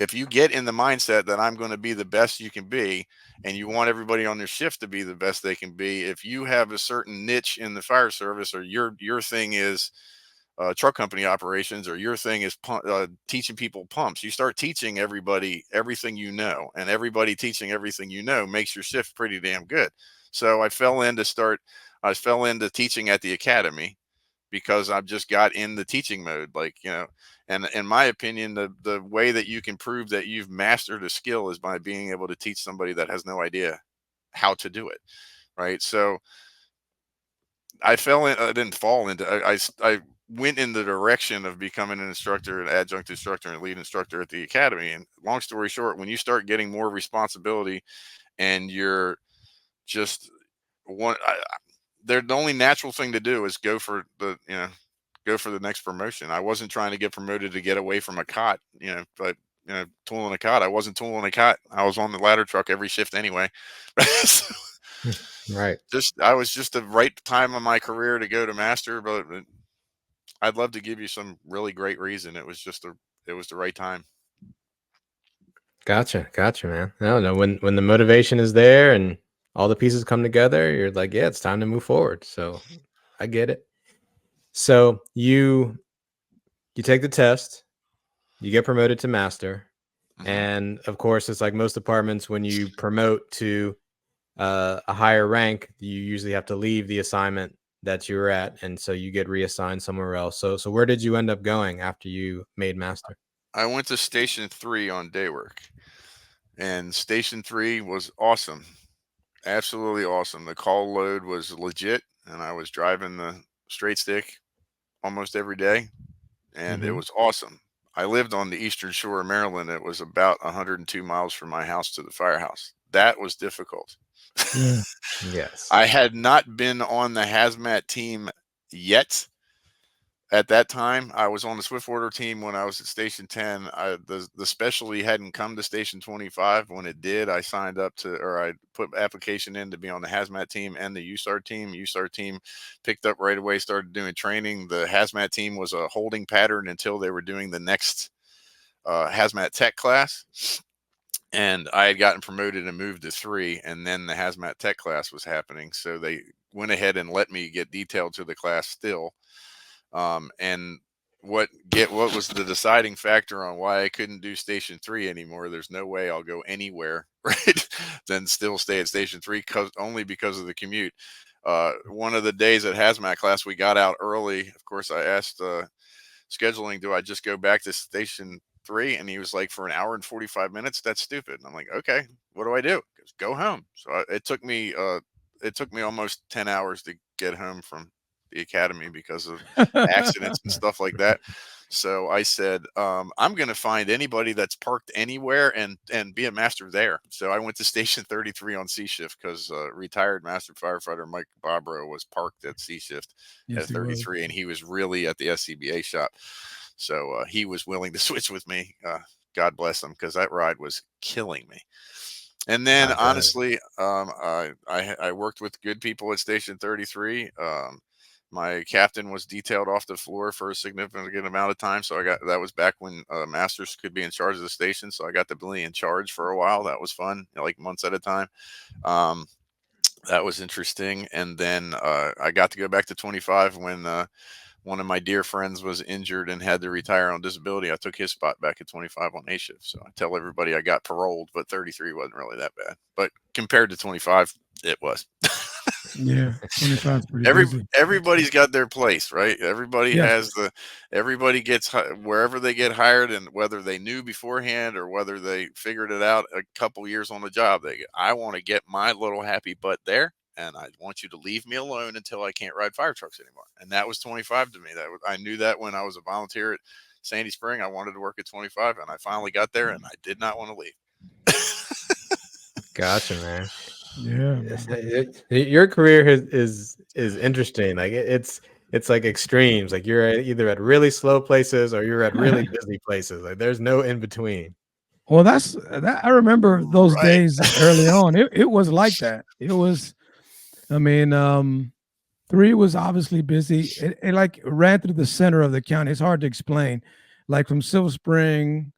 [SPEAKER 3] if you get in the mindset that I'm going to be the best you can be, and you want everybody on their shift to be the best they can be, if you have a certain niche in the fire service, or your thing is truck company operations, or your thing is teaching people pumps, you start teaching everybody everything you know, and everybody teaching everything you know makes your shift pretty damn good. So I fell into teaching at the academy because I've just got in the teaching mode, like, and in my opinion, the way that you can prove that you've mastered a skill is by being able to teach somebody that has no idea how to do it. Right. So I didn't fall into, I went in the direction of becoming an instructor, an adjunct instructor, and lead instructor at the academy. And long story short, when you start getting more responsibility and you're just one, the only natural thing to do is go for the next promotion. I wasn't trying to get promoted to get away from a cot, but tooling a cot. I wasn't tooling a cot. I was on the ladder truck every shift anyway. So
[SPEAKER 1] Right.
[SPEAKER 3] I was just the right time of my career to go to master, but I'd love to give you some really great reason. It was the right time.
[SPEAKER 1] Gotcha, man. I don't know, when the motivation is there and all the pieces come together, you're like, yeah, it's time to move forward. So I get it. So you take the test, you get promoted to master, and of course, it's like most departments, when you promote to a higher rank, you usually have to leave the assignment that you were at, and so you get reassigned somewhere else. So where did you end up going after you made master?
[SPEAKER 3] I went to Station 3 on day work, and Station 3 was awesome. Absolutely awesome. The call load was legit, and I was driving the straight stick almost every day, and it was awesome. I lived on the eastern shore of Maryland. It was about 102 miles from my house to the firehouse. That was difficult.
[SPEAKER 2] Yeah.
[SPEAKER 1] Yes.
[SPEAKER 3] I had not been on the hazmat team yet. At that time, I was on the swift order team when I was at Station 10. The specialty hadn't come to Station 25. When it did, I signed up I put application in to be on the hazmat team and the USAR team. USAR team picked up right away, started doing training. The hazmat team was a holding pattern until they were doing the next hazmat tech class. And I had gotten promoted and moved to 3, and then the hazmat tech class was happening. So they went ahead and let me get detailed to the class still. And what was the deciding factor on why I couldn't do Station 3 anymore? There's no way I'll go anywhere, right, then still stay at Station 3, only because of the commute. One of the days at hazmat class, we got out early. Of course, I asked scheduling, do I just go back to Station 3? And he was like, for an hour and 45 minutes, that's stupid. And I'm like, okay, what do I do? He goes, go home. So it took me almost 10 hours to get home from the academy because of accidents and stuff like that. So I said, I'm going to find anybody that's parked anywhere and be a master there. So I went to Station 33 on C shift because retired Master Firefighter Mike Bobro was parked at C shift
[SPEAKER 2] Yes,
[SPEAKER 3] at
[SPEAKER 2] he was.
[SPEAKER 3] 33, and he was really at the SCBA shop. So he was willing to switch with me. God bless him, because that ride was killing me. And then
[SPEAKER 1] I bet.
[SPEAKER 3] honestly, I worked with good people at Station 33. My captain was detailed off the floor for a significant amount of time. So that was back when masters could be in charge of the station. So I got to be in charge for a while. That was fun, like months at a time. That was interesting. And then I got to go back to 25 when one of my dear friends was injured and had to retire on disability. I took his spot back at 25 on A shift. So I tell everybody I got paroled, but 33 wasn't really that bad. But compared to 25, it was.
[SPEAKER 2] Yeah. 25 is pretty busy.
[SPEAKER 3] Everybody's got their place, right? Everybody
[SPEAKER 2] Yes.
[SPEAKER 3] everybody gets wherever they get hired, and whether they knew beforehand or whether they figured it out a couple years on the job, I want to get my little happy butt there, and I want you to leave me alone until I can't ride fire trucks anymore. And that was 25 to me. I knew that when I was a volunteer at Sandy Spring. I wanted to work at 25, and I finally got there, and I did not want to leave.
[SPEAKER 1] Gotcha, man.
[SPEAKER 2] Yeah,
[SPEAKER 1] Yes,
[SPEAKER 2] man.
[SPEAKER 1] your career is interesting. Like it's like extremes. Like you're either at really slow places or you're at really busy places. Like there's no in between.
[SPEAKER 2] Well, that's that. I remember those
[SPEAKER 3] Right.
[SPEAKER 2] days early on. It was like that. It was. I mean, 3 was obviously busy. It like ran through the center of the county. It's hard to explain. Like from Silver Spring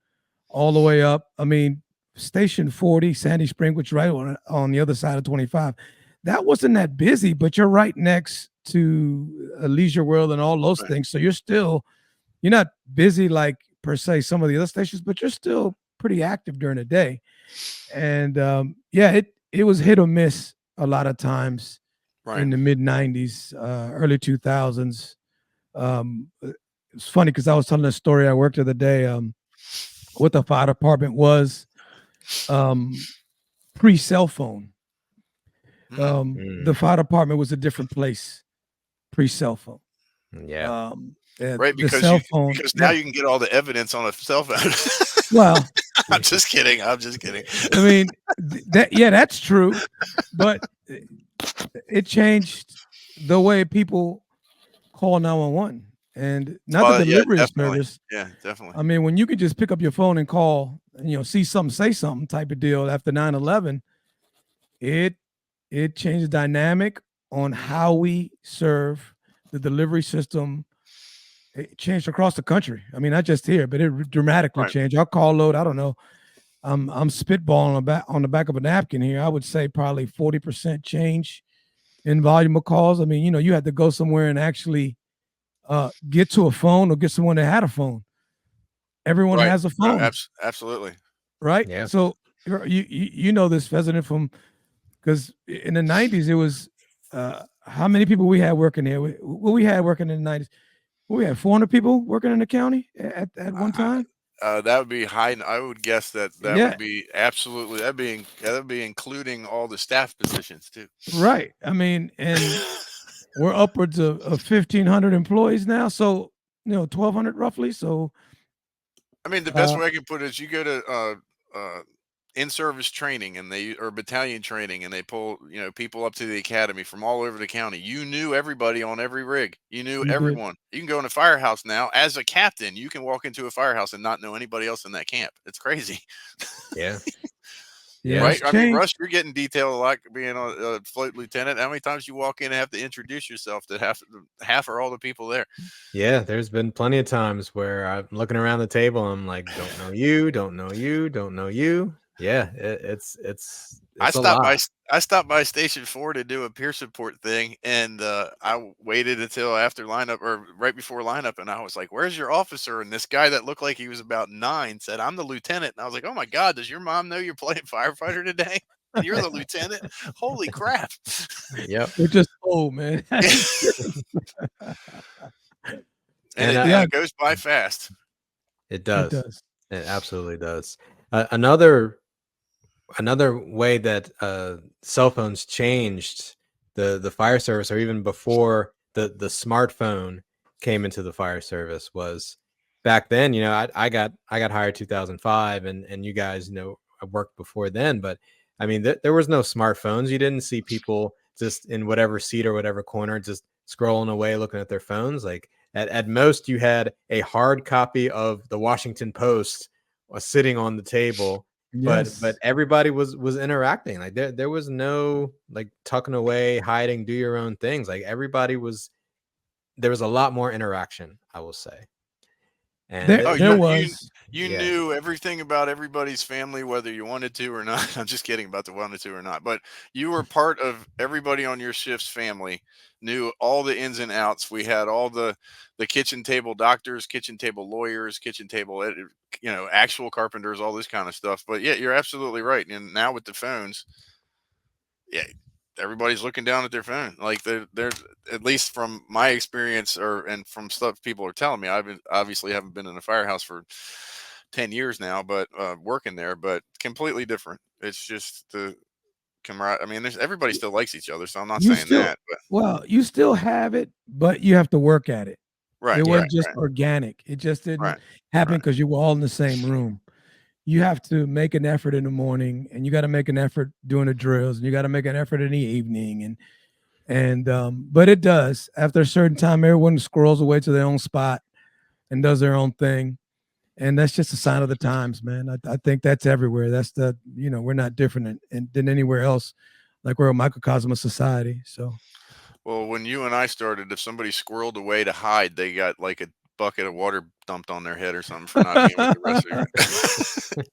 [SPEAKER 2] all the way up. I mean, Station 40, Sandy Spring, which is right on the other side of 25. That wasn't that busy, but you're right next to Leisure World and all those
[SPEAKER 3] Right.
[SPEAKER 2] things. So you're not busy like per se some of the other stations, but you're still pretty active during the day. And yeah, it was hit or miss a lot of times
[SPEAKER 3] Right.
[SPEAKER 2] in the mid 90s, early 2000s. It's funny because I was telling a story. I worked the other day. What the fire department was pre cell phone. The fire department was a different place pre cell phone.
[SPEAKER 1] Yeah.
[SPEAKER 3] Right,
[SPEAKER 2] The cell phone.
[SPEAKER 3] because now you can get all the evidence on a cell phone.
[SPEAKER 2] Well,
[SPEAKER 3] I'm just kidding. I'm just kidding.
[SPEAKER 2] I mean, that's true, but it changed the way people call 911 and not the
[SPEAKER 3] Yeah,
[SPEAKER 2] delivery
[SPEAKER 3] definitely.
[SPEAKER 2] service.
[SPEAKER 3] Yeah, definitely.
[SPEAKER 2] I mean, when you could just pick up your phone and call, see something, say something type of deal after 9/11, it changed the dynamic on how we serve the delivery system. It changed across the country. I mean, not just here, but it dramatically
[SPEAKER 3] Right.
[SPEAKER 2] changed. Our call load, I don't know. I'm spitballing on the back of a napkin here. I would say probably 40% change in volume of calls. I mean, you had to go somewhere and actually get to a phone or get someone that had a phone. Everyone
[SPEAKER 3] Right.
[SPEAKER 2] has a phone,
[SPEAKER 3] Absolutely.
[SPEAKER 2] right?
[SPEAKER 1] Yeah.
[SPEAKER 2] So you know this, Fessenden, from because in the 90s it was how many people we had working there? We had working in the 90s. We had 400 people working in the county at one time.
[SPEAKER 3] That would be high. I would guess that
[SPEAKER 2] Yeah,
[SPEAKER 3] would be absolutely that'd be including all the staff positions too.
[SPEAKER 2] right. I mean, and we're upwards of 1,500 employees now. So 1,200 roughly. So
[SPEAKER 3] I mean, the best way I can put it is you go to in-service training and or battalion training and they pull people up to the academy from all over the county. You knew everybody on every rig. You knew
[SPEAKER 2] you did.
[SPEAKER 3] everyone. You can go in a firehouse now as a captain. You can walk into a firehouse and not know anybody else in that camp. It's crazy.
[SPEAKER 1] Yeah.
[SPEAKER 2] Yeah,
[SPEAKER 3] Right?
[SPEAKER 2] it's
[SPEAKER 3] I mean,
[SPEAKER 2] changed.
[SPEAKER 3] Russ, you're getting detail a lot being a float lieutenant. How many times you walk in and have to introduce yourself to half or all the people there?
[SPEAKER 1] Yeah, there's been plenty of times where I'm looking around the table and I'm like, don't know you, don't know you, don't know you. Yeah, it's a lot.
[SPEAKER 3] I stopped by Station 4 to do a peer support thing, and I waited until after lineup or right before lineup, and I was like, "Where's your officer?" And this guy that looked like he was about 9 said, "I'm the lieutenant." And I was like, "Oh my God, does your mom know you're playing firefighter today? And you're the lieutenant? Holy crap!"
[SPEAKER 1] Yep.
[SPEAKER 2] We're just old, man.
[SPEAKER 3] And it goes by fast.
[SPEAKER 1] It does.
[SPEAKER 2] It does.
[SPEAKER 1] It absolutely does. Another way that cell phones changed the fire service, or even before the smartphone came into the fire service, was back then. I got hired 2005, and you guys I worked before then, but I mean there was no smartphones. You didn't see people just in whatever seat or whatever corner just scrolling away looking at their phones. Like at most you had a hard copy of the Washington Post sitting on the table.
[SPEAKER 2] Yes.
[SPEAKER 1] But everybody was interacting. Like there was no like tucking away, hiding, do your own things. Like there was a lot more interaction, I will say. And
[SPEAKER 2] there was.
[SPEAKER 3] You knew everything about everybody's family, whether you wanted to or not. I'm just kidding about the wanted to or not, but you were part of everybody on your shift's family, knew all the ins and outs. We had all the kitchen table doctors, kitchen table lawyers, kitchen table, actual carpenters, all this kind of stuff. But yeah, you're absolutely right. And now with the phones, yeah, everybody's looking down at their phone. Like they're at least from my experience and from stuff people are telling me. Obviously haven't been in a firehouse for 10 years now, but working there, but completely different. It's just the camaraderie. I mean, everybody still likes each other, so I'm not saying that. But
[SPEAKER 2] Well, you still have it, but you have to work at it.
[SPEAKER 3] right,
[SPEAKER 2] It
[SPEAKER 3] right,
[SPEAKER 2] wasn't just
[SPEAKER 3] right,
[SPEAKER 2] organic. It just didn't
[SPEAKER 3] right,
[SPEAKER 2] happen
[SPEAKER 3] right.
[SPEAKER 2] because you were all in the same room. you have to make an effort in the morning, and you got to make an effort doing the drills, and you got to make an effort in the evening, but it does. After a certain time, everyone squirrels away to their own spot and does their own thing, and that's just a sign of the times, man. I think that's everywhere. That's we're not different than anywhere else. Like, we're a microcosm of society. So
[SPEAKER 3] Well, when you and I started, if somebody squirreled away to hide, they got like a bucket of water dumped on their head or something for not being with the rest of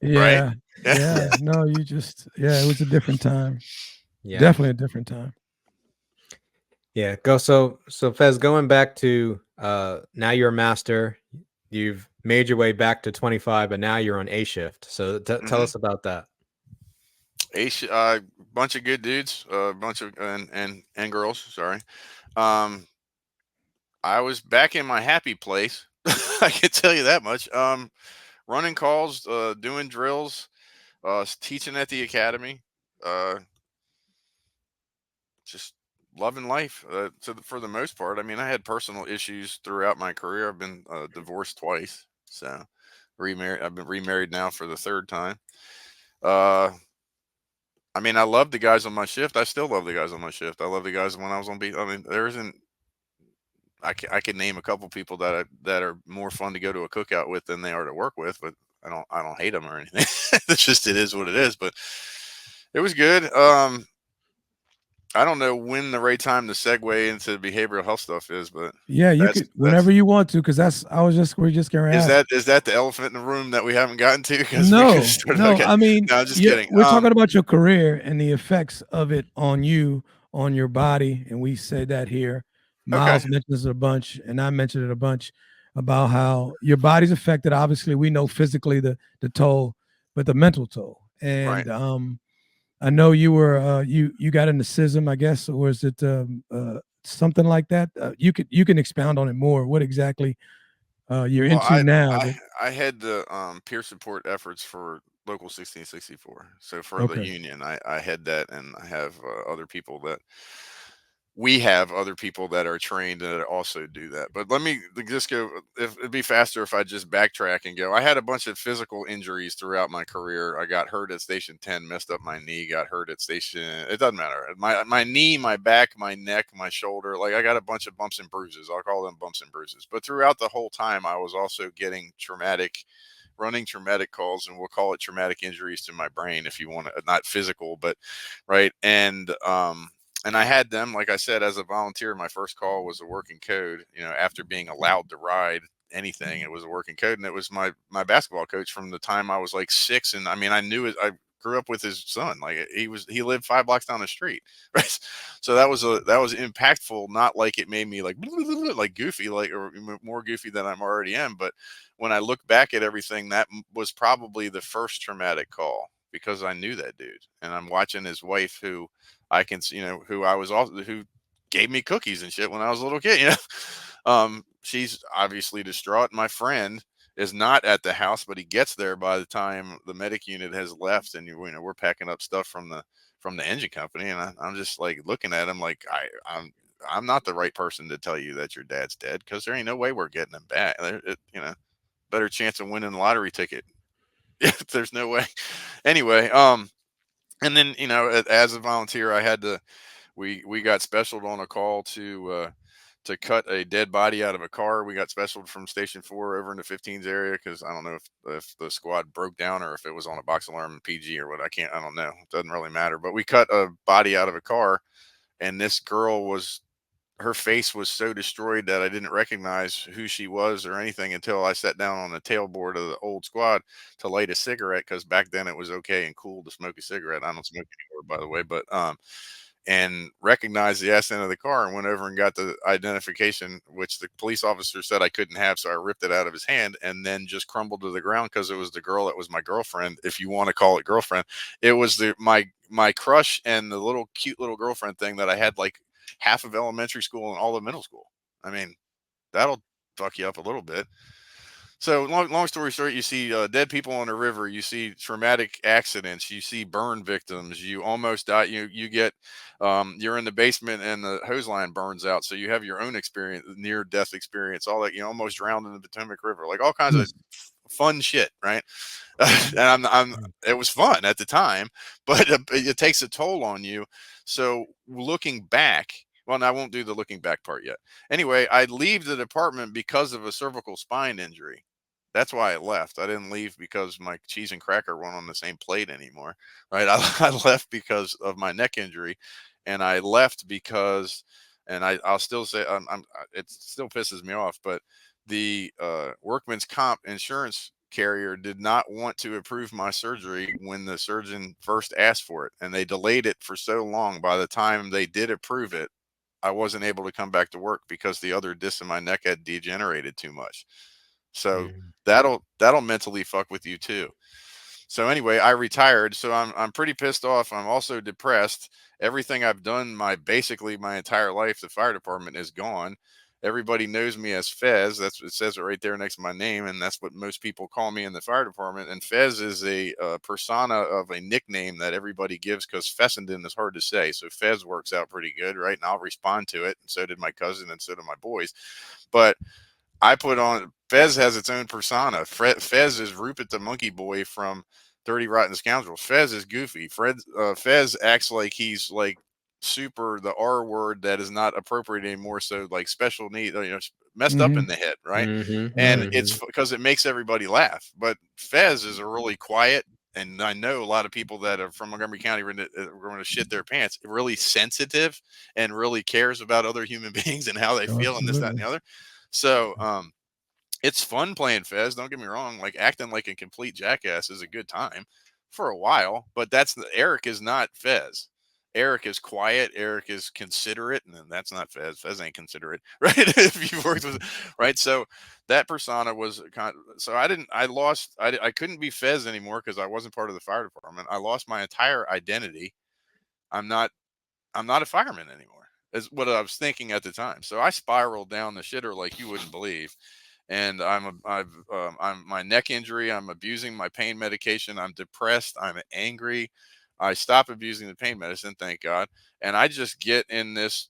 [SPEAKER 3] you. Right?
[SPEAKER 2] yeah, yeah. No, it was a different time.
[SPEAKER 1] Yeah.
[SPEAKER 2] Definitely a different time.
[SPEAKER 1] Yeah. So Fez, going back to now you're a master. You've made your way back to 25, but now you're on A shift. So tell us about that.
[SPEAKER 3] Bunch of good dudes, a bunch of and girls. Sorry. Um, I was back in my happy place. I can tell you that much. Running calls, doing drills, teaching at the academy, uh, just loving life. For the most part, I mean, I had personal issues throughout my career. I've been divorced twice, so remarried. I've been remarried now for the third time. Uh, I mean, I love the guys on my shift. I still love the guys on my shift. I love the guys when I was on beat. I mean, there isn't. I can name a couple people that are more fun to go to a cookout with than they are to work with, but I don't hate them or anything. It's just it is what it is. But it was good. I don't know when the right time to segue into behavioral health stuff is, but
[SPEAKER 2] Yeah, you could whenever you want to, because we're just gonna ask.
[SPEAKER 3] is that the elephant in the room that we haven't gotten to?
[SPEAKER 2] No,
[SPEAKER 3] Okay.
[SPEAKER 2] I mean,
[SPEAKER 3] No, I'm just kidding.
[SPEAKER 2] we're talking about your career and the effects of it on you, on your body, and we say that here. Miles mentions it a bunch, and I mentioned it a bunch about how your body's affected. Obviously, we know physically the toll, but the mental toll. And
[SPEAKER 3] Right.
[SPEAKER 2] I know you were you got into CISM, I guess, or is it something like that? You can expound on it more. What exactly you're
[SPEAKER 3] Well,
[SPEAKER 2] into now?
[SPEAKER 3] I had the peer support efforts for local 1664. So for the
[SPEAKER 2] Okay.
[SPEAKER 3] union, I had that, and I have other people that we have other people that are trained that also do that. But let me just go. If it'd be faster if I just backtrack and go. I had a bunch of physical injuries throughout my career. I got hurt at Station 10, messed up my knee. Got hurt at Station. It doesn't matter. My knee, my back, my neck, my shoulder. Like, I got a bunch of bumps and bruises. I'll call them bumps and bruises. But throughout the whole time, I was also getting running traumatic calls, and we'll call it traumatic injuries to my brain if you want to, not physical, but right. And I had them, like I said, as a volunteer. My first call was a working code. After being allowed to ride anything, it was a working code, and it was my basketball coach from the time I was like 6. And I mean, I knew it. I grew up with his son. Like, he lived 5 blocks down the street, right? So that was impactful. Not like it made me like like goofy, like, or more goofy than I'm already am. But when I look back at everything, that was probably the first traumatic call, because I knew that dude, and I'm watching his wife, who I can, who I was also, who gave me cookies and shit when I was a little kid. She's obviously distraught. My friend is not at the house, but he gets there by the time the medic unit has left, and we're packing up stuff from the engine company, and I'm just like looking at him like, I'm not the right person to tell you that your dad's dead, because there ain't no way we're getting him back. Better chance of winning the lottery ticket. There's no way. Anyway, and then, as a volunteer, I had to. We got specialed on a call to cut a dead body out of a car. We got specialed from Station 4 over in the 15s area, because I don't know if the squad broke down or if it was on a box alarm PG or what. I don't know. It doesn't really matter. But we cut a body out of a car, and this girl her face was so destroyed that I didn't recognize who she was or anything until I sat down on the tailboard of the old squad to light a cigarette, because back then it was okay and cool to smoke a cigarette. I don't smoke anymore, by the way, but and recognized the ass end of the car, and went over and got the identification, which the police officer said I couldn't have. So I ripped it out of his hand, and then just crumbled to the ground, because it was the girl that was my girlfriend, if you want to call it girlfriend. It was my crush, and the little cute little girlfriend thing that I had like half of elementary school and all of middle school. I mean, that'll fuck you up a little bit. So long story short, you see dead people on the river, you see traumatic accidents, you see burn victims, you almost die, you get you're in the basement and the hose line burns out, so you have your own experience, near death experience, all that, almost drowned in the Potomac River, like all kinds of
[SPEAKER 2] Yes.
[SPEAKER 3] fun shit, right? And it was fun at the time, but it takes a toll on you. So looking back, well, and I won't do the looking back part yet. Anyway, I leave the department because of a cervical spine injury. That's why I left. I didn't leave because my cheese and cracker weren't on the same plate anymore, right? I left because of my neck injury, and I left because, and I'll still say, it still pisses me off, but the workman's comp insurance carrier did not want to approve my surgery when the surgeon first asked for it, and they delayed it for so long. By the time they did approve it, I wasn't able to come back to work because the other disc in my neck had degenerated too much. So that'll mentally fuck with you too. So anyway, I retired. So I'm pretty pissed off. I'm also depressed. Everything I've done basically my entire life, the fire department, is gone. Everybody knows me as Fez. It says it right there next to my name, and that's what most people call me in the fire department. And Fez is a persona of a nickname that everybody gives because Fessenden is hard to say. So Fez works out pretty good, right? And I'll respond to it. And so did my cousin, and so did my boys. But I put on Fez has its own persona. Fez is Rupert the Monkey Boy from 30 Rotten Scoundrels. Fez is goofy. Fez acts like he's like super the R word that is not appropriate anymore. So like special need, messed up in the head, right? And it's because it makes everybody laugh. But Fez is a really quiet, and I know a lot of people that are from Montgomery County are going to shit their pants. Really sensitive and really cares about other human beings and how they feel and this, that, and the other. So it's fun playing Fez. Don't get me wrong. Like acting like a complete jackass is a good time for a while, but Eric is not Fez. Eric is quiet. Eric is considerate, and that's not Fez. Fez ain't considerate, right? If you've worked with, right? So that persona was so I couldn't be Fez anymore because I wasn't part of the fire department. I lost my entire identity. I'm not a fireman anymore, is what I was thinking at the time. So I spiraled down the shitter like you wouldn't believe. And I'm my neck injury. I'm abusing my pain medication. I'm depressed. I'm angry. I stop abusing the pain medicine, thank God. And I just get in this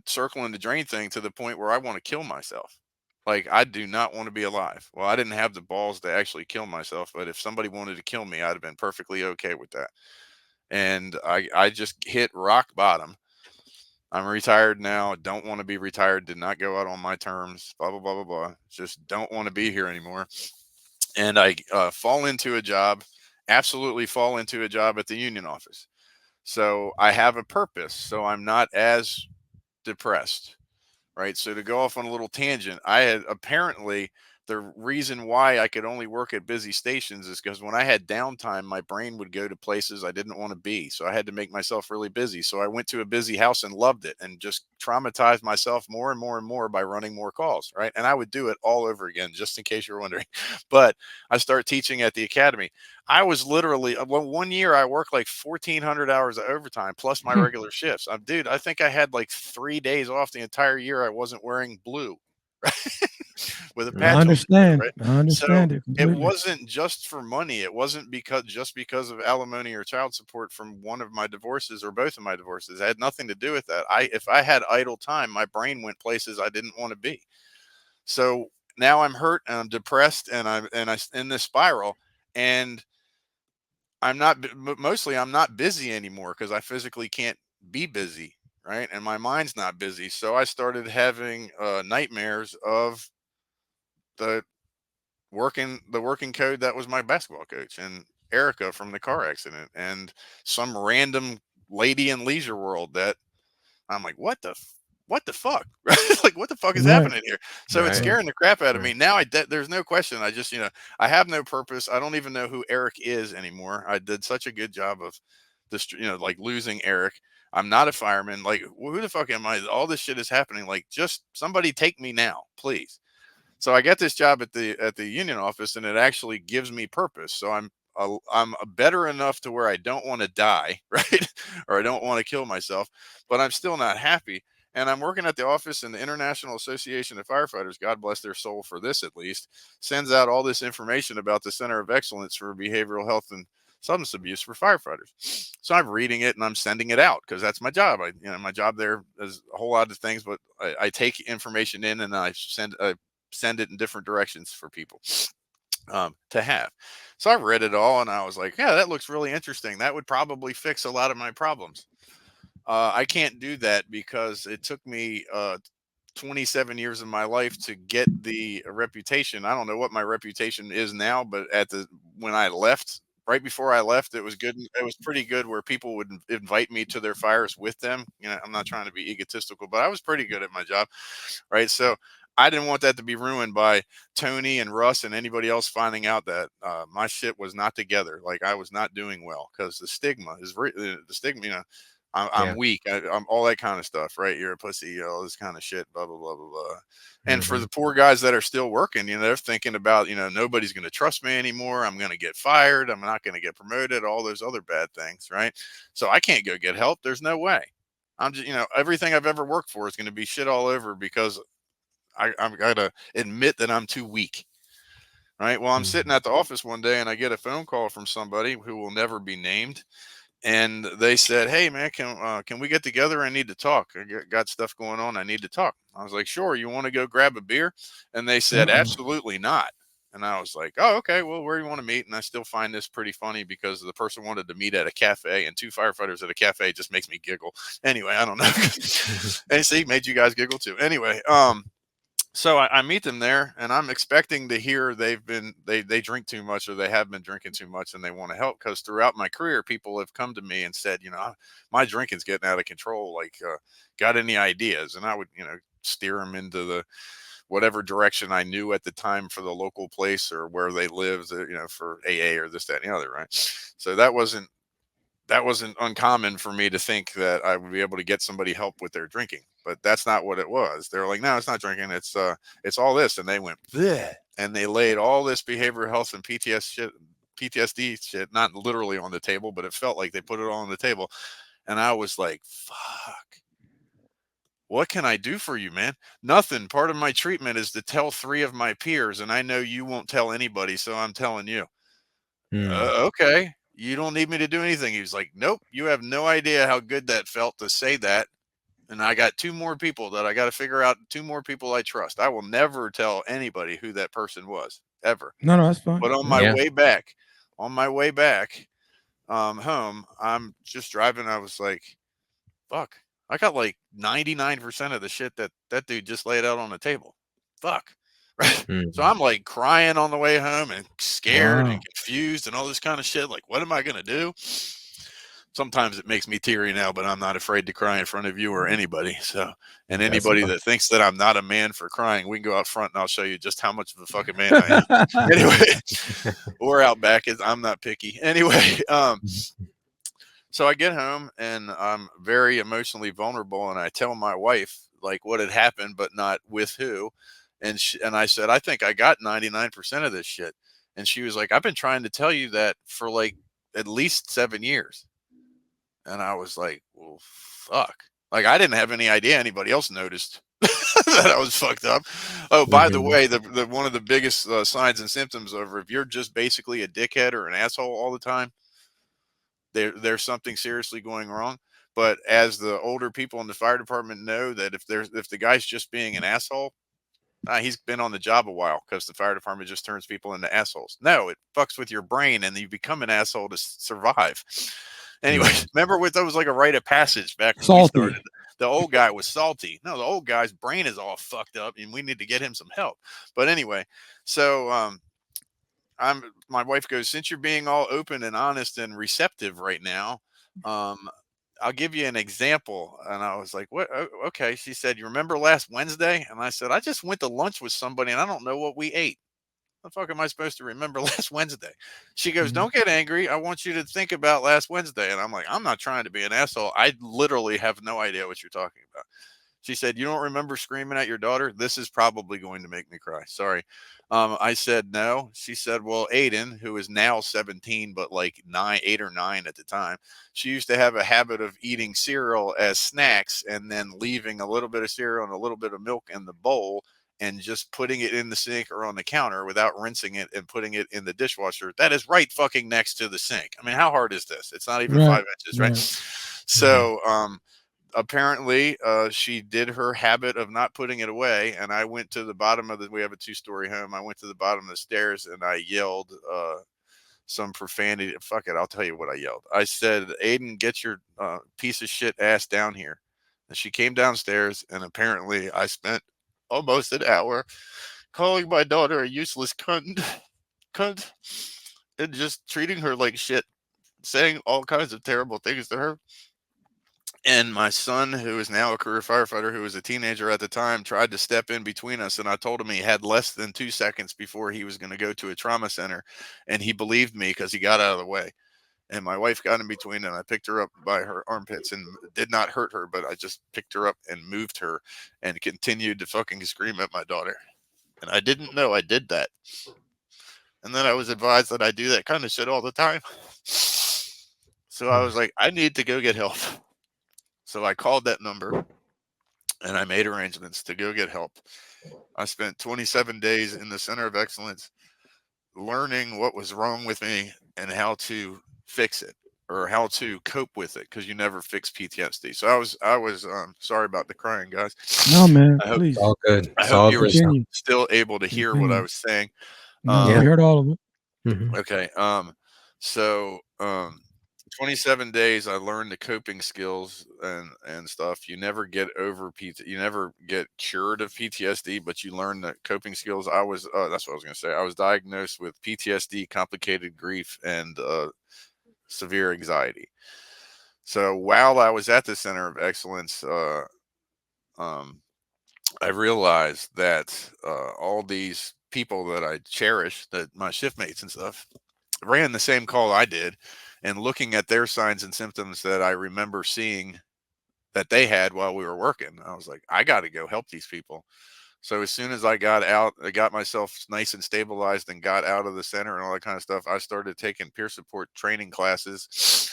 [SPEAKER 3] circling the drain thing to the point where I want to kill myself. Like I do not want to be alive. Well, I didn't have the balls to actually kill myself, but if somebody wanted to kill me, I'd have been perfectly okay with that. And I just hit rock bottom. I'm retired now. Don't want to be retired. Did not go out on my terms. Blah, blah, blah, blah, blah. Just don't want to be here anymore. And I fall into a job, absolutely fall into a job at the union office. So I have a purpose. So I'm not as depressed, right? So to go off on a little tangent, I had apparently the reason why I could only work at busy stations is because when I had downtime, my brain would go to places I didn't want to be. So I had to make myself really busy. So I went to a busy house and loved it and just traumatized myself more and more and more by running more calls, right? And I would do it all over again, just in case you're wondering. But I started teaching at the academy. I was literally, one year I worked like 1,400 hours of overtime plus my regular shifts. Dude, I think I had like 3 days off the entire year I wasn't wearing blue. With a patch
[SPEAKER 2] I understand.
[SPEAKER 3] on it, right?
[SPEAKER 2] I understand it
[SPEAKER 3] It
[SPEAKER 2] completely.
[SPEAKER 3] wasn't just for money. It wasn't because of alimony or child support from one of my divorces or both of my divorces. It had nothing to do with that. If I had idle time, my brain went places I didn't want to be. So now I'm hurt and I'm depressed and I'm in this spiral, and I'm not busy anymore because I physically can't be busy, right? And my mind's not busy. So I started having nightmares of the working code that was my basketball coach and Erica from the car accident and some random lady in Leisure World that I'm like, what the fuck? Like, what the fuck is
[SPEAKER 2] Right.
[SPEAKER 3] happening here? So it's scaring the crap out of me. Now there's no question. I just, I have no purpose. I don't even know who Eric is anymore. I did such a good job of this, like losing Eric. I'm not a fireman. Like, who the fuck am I? All this shit is happening. Like, just somebody take me now, please. So I got this job at the union office, and it actually gives me purpose. So I'm better enough to where I don't want to die, right? Or I don't want to kill myself, but I'm still not happy. And I'm working at the office, and the International Association of Firefighters, God bless their soul for this at least, sends out all this information about the Center of Excellence for Behavioral Health and Substance Abuse for firefighters. So I'm reading it and I'm sending it out because that's my job. My job there is a whole lot of things, but I take information in and I send it in different directions for people to have. So I read it all and I was like, yeah, that looks really interesting. That would probably fix a lot of my problems. I can't do that because it took me 27 years of my life to get the reputation. I don't know what my reputation is now, but when I left, right before I left, it was good. It was pretty good where people would invite me to their fires with them. I'm not trying to be egotistical, but I was pretty good at my job, right? So I didn't want that to be ruined by Tony and Russ and anybody else finding out that my shit was not together. Like I was not doing well because the stigma is the stigma. I'm weak. I'm all that kind of stuff, right? You're a pussy, all this kind of shit, blah, blah, blah, blah, blah. And for the poor guys that are still working, they're thinking about, nobody's going to trust me anymore. I'm going to get fired. I'm not going to get promoted, all those other bad things, right? So I can't go get help. There's no way. I'm just, everything I've ever worked for is going to be shit all over because I'm got to admit that I'm too weak. Right. Well, I'm sitting at the office one day and I get a phone call from somebody who will never be named. And they said, "Hey man, can we get together? I need to talk. I got stuff going on. I need to talk." I was like, "Sure. You want to go grab a beer?" And they said, "Absolutely not." And I was like, "Oh, okay. Well, where do you want to meet?" And I still find this pretty funny because the person wanted to meet at a cafe, and two firefighters at a cafe just makes me giggle. Anyway, I don't know. And see, made you guys giggle too. Anyway, so I meet them there and I'm expecting to hear they drink too much or they have been drinking too much and they want to help, because throughout my career people have come to me and said, my drinking's getting out of control, like got any ideas? And I would steer them into the whatever direction I knew at the time for the local place or where they lived, for AA or this, that, and the other, right? So that wasn't uncommon for me to think that I would be able to get somebody help with their drinking, but that's not what it was. They're like, "No, it's not drinking. It's all this." And they went, bleh, and they laid all this behavioral health and PTSD shit, not literally on the table, but it felt like they put it all on the table. And I was like, fuck, what can I do for you, man? Nothing. Part of my treatment is to tell 3 of my peers, and I know you won't tell anybody, so I'm telling you. Okay. You don't need me to do anything. He was like, "Nope, you have no idea how good that felt to say that." And I got 2 more people that I got to figure out, 2 more people I trust. I will never tell anybody who that person was, ever.
[SPEAKER 2] No, that's fine.
[SPEAKER 3] But on my way back home, I'm just driving. I was like, fuck, I got like 99% of the shit that dude just laid out on the table. Fuck. Right. So I'm like crying on the way home and scared and confused and all this kind of shit. Like, what am I going to do? Sometimes it makes me teary now, but I'm not afraid to cry in front of you or anybody. So, and anybody that thinks that I'm not a man for crying, we can go out front and I'll show you just how much of a fucking man I am. Anyway, or out back, I'm not picky. Anyway, so I get home and I'm very emotionally vulnerable, and I tell my wife like what had happened, but not with who. And I said, "I think I got 99% of this shit." And she was like, "I've been trying to tell you that for like at least 7 years." And I was like, "Well, fuck." Like I didn't have any idea anybody else noticed that I was fucked up. Oh, by the way, the one of the biggest signs and symptoms of if you're just basically a dickhead or an asshole all the time, there's something seriously going wrong. But as the older people in the fire department know, that if the guy's just being an asshole, he's been on the job a while, because the fire department just turns people into assholes. No, it fucks with your brain and you become an asshole to survive. Anyway, remember what that was like a rite of passage back when we started. The old guy was salty. No, the old guy's brain is all fucked up and we need to get him some help. But anyway, so my wife goes, "Since you're being all open and honest and receptive right now, I'll give you an example." And I was like, "What?" Okay. She said, "You remember last Wednesday?" And I said, "I just went to lunch with somebody and I don't know what we ate. What the fuck am I supposed to remember last Wednesday?" She goes, "Don't get angry. I want you to think about last Wednesday." And I'm like, "I'm not trying to be an asshole. I literally have no idea what you're talking about." She said, "You don't remember screaming at your daughter?" This is probably going to make me cry. Sorry. I said, "No." She said, "Well, Aiden, who is now 17, but like 8 or 9 at the time, she used to have a habit of eating cereal as snacks and then leaving a little bit of cereal and a little bit of milk in the bowl and just putting it in the sink or on the counter without rinsing it and putting it in the dishwasher. That is right fucking next to the sink." I mean, how hard is this? It's not even 5 inches, right? So, apparently she did her habit of not putting it away, and I went to the bottom of we have a 2-story home. I went to the bottom of the stairs and I yelled some profanity. Fuck it, I'll tell you what I yelled. I said, Aiden, get your piece of shit ass down here. And she came downstairs, and apparently I spent almost an hour calling my daughter a useless cunt, and just treating her like shit, saying all kinds of terrible things to her. And my son, who is now a career firefighter, who was a teenager at the time, tried to step in between us. And I told him he had less than 2 seconds before he was going to go to a trauma center. And he believed me because he got out of the way. And my wife got in between, and I picked her up by her armpits and did not hurt her, but I just picked her up and moved her and continued to fucking scream at my daughter. And I didn't know I did that. And then I was advised that I do that kind of shit all the time. So I was like, I need to go get help. So I called that number and I made arrangements to go get help. I spent 27 days in the Center of Excellence learning what was wrong with me and how to fix it, or how to cope with it, because you never fix PTSD. So I was sorry about the crying, guys.
[SPEAKER 2] No, man,
[SPEAKER 3] I hope,
[SPEAKER 2] please.
[SPEAKER 1] All good.
[SPEAKER 3] I
[SPEAKER 1] It's
[SPEAKER 3] hope
[SPEAKER 1] all
[SPEAKER 3] you were
[SPEAKER 1] good.
[SPEAKER 3] still able to hear what I was saying.
[SPEAKER 2] No, we heard all of it.
[SPEAKER 1] Mhm.
[SPEAKER 3] Okay. So 27 days I learned the coping skills and stuff. You never get over you never get cured of PTSD, but you learn the coping skills. That's what I was going to say. I was diagnosed with PTSD, complicated grief, and severe anxiety. So while I was at the Center of Excellence, I realized that all these people that I cherish, that my shiftmates and stuff, ran the same call I did, and looking at their signs and symptoms that I remember seeing that they had while we were working, I was like, I got to go help these people. So as soon as I got out, I got myself nice and stabilized and got out of the center and all that kind of stuff, I started taking peer support training classes.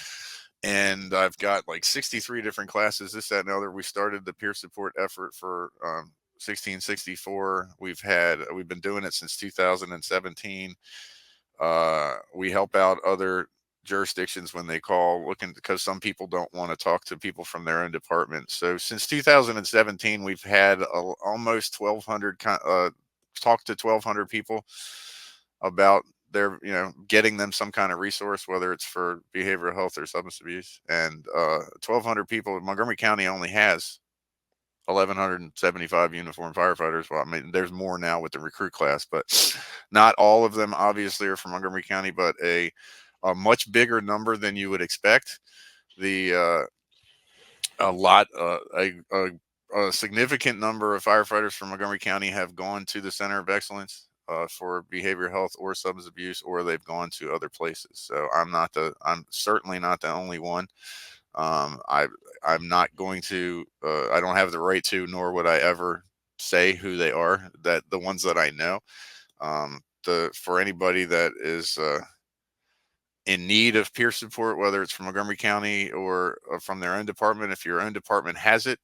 [SPEAKER 3] And I've got like 63 different classes, this, that, and other. We started the peer support effort for 1664. We've been doing it since 2017. We help out other jurisdictions when they call, looking, because some people don't want to talk to people from their own department. So since 2017, we've had almost 1,200 talk to 1,200 people about their, getting them some kind of resource, whether it's for behavioral health or substance abuse. And 1,200 people. Montgomery County only has 1,175 uniformed firefighters. Well, I mean, there's more now with the recruit class, but not all of them obviously are from Montgomery County, but a much bigger number than you would expect. A significant number of firefighters from Montgomery County have gone to the Center of Excellence for behavioral health or substance abuse, or they've gone to other places. So I'm certainly not the only one. I'm not going to, I don't have the right to, nor would I ever say who they are, that the ones that I know. For anybody that is in need of peer support, whether it's from Montgomery County or from their own department, if your own department has it,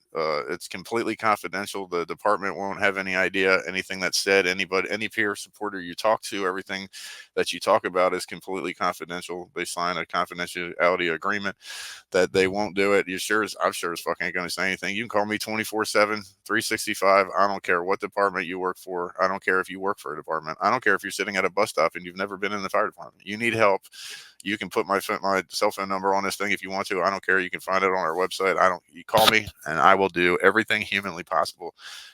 [SPEAKER 3] it's completely confidential. The department won't have any idea anything that's said. Any peer supporter you talk to, everything that you talk about is completely confidential. They sign a confidentiality agreement that they won't do it. I'm sure as fucking ain't going to say anything. You can call me 24/7, 365. I don't care what department you work for. I don't care if you work for a department. I don't care if you're sitting at a bus stop and you've never been in the fire department. You need help. You can put my cell phone number on this thing if you want to. I don't care. You can find it on our website. You call me and I will do everything humanly possible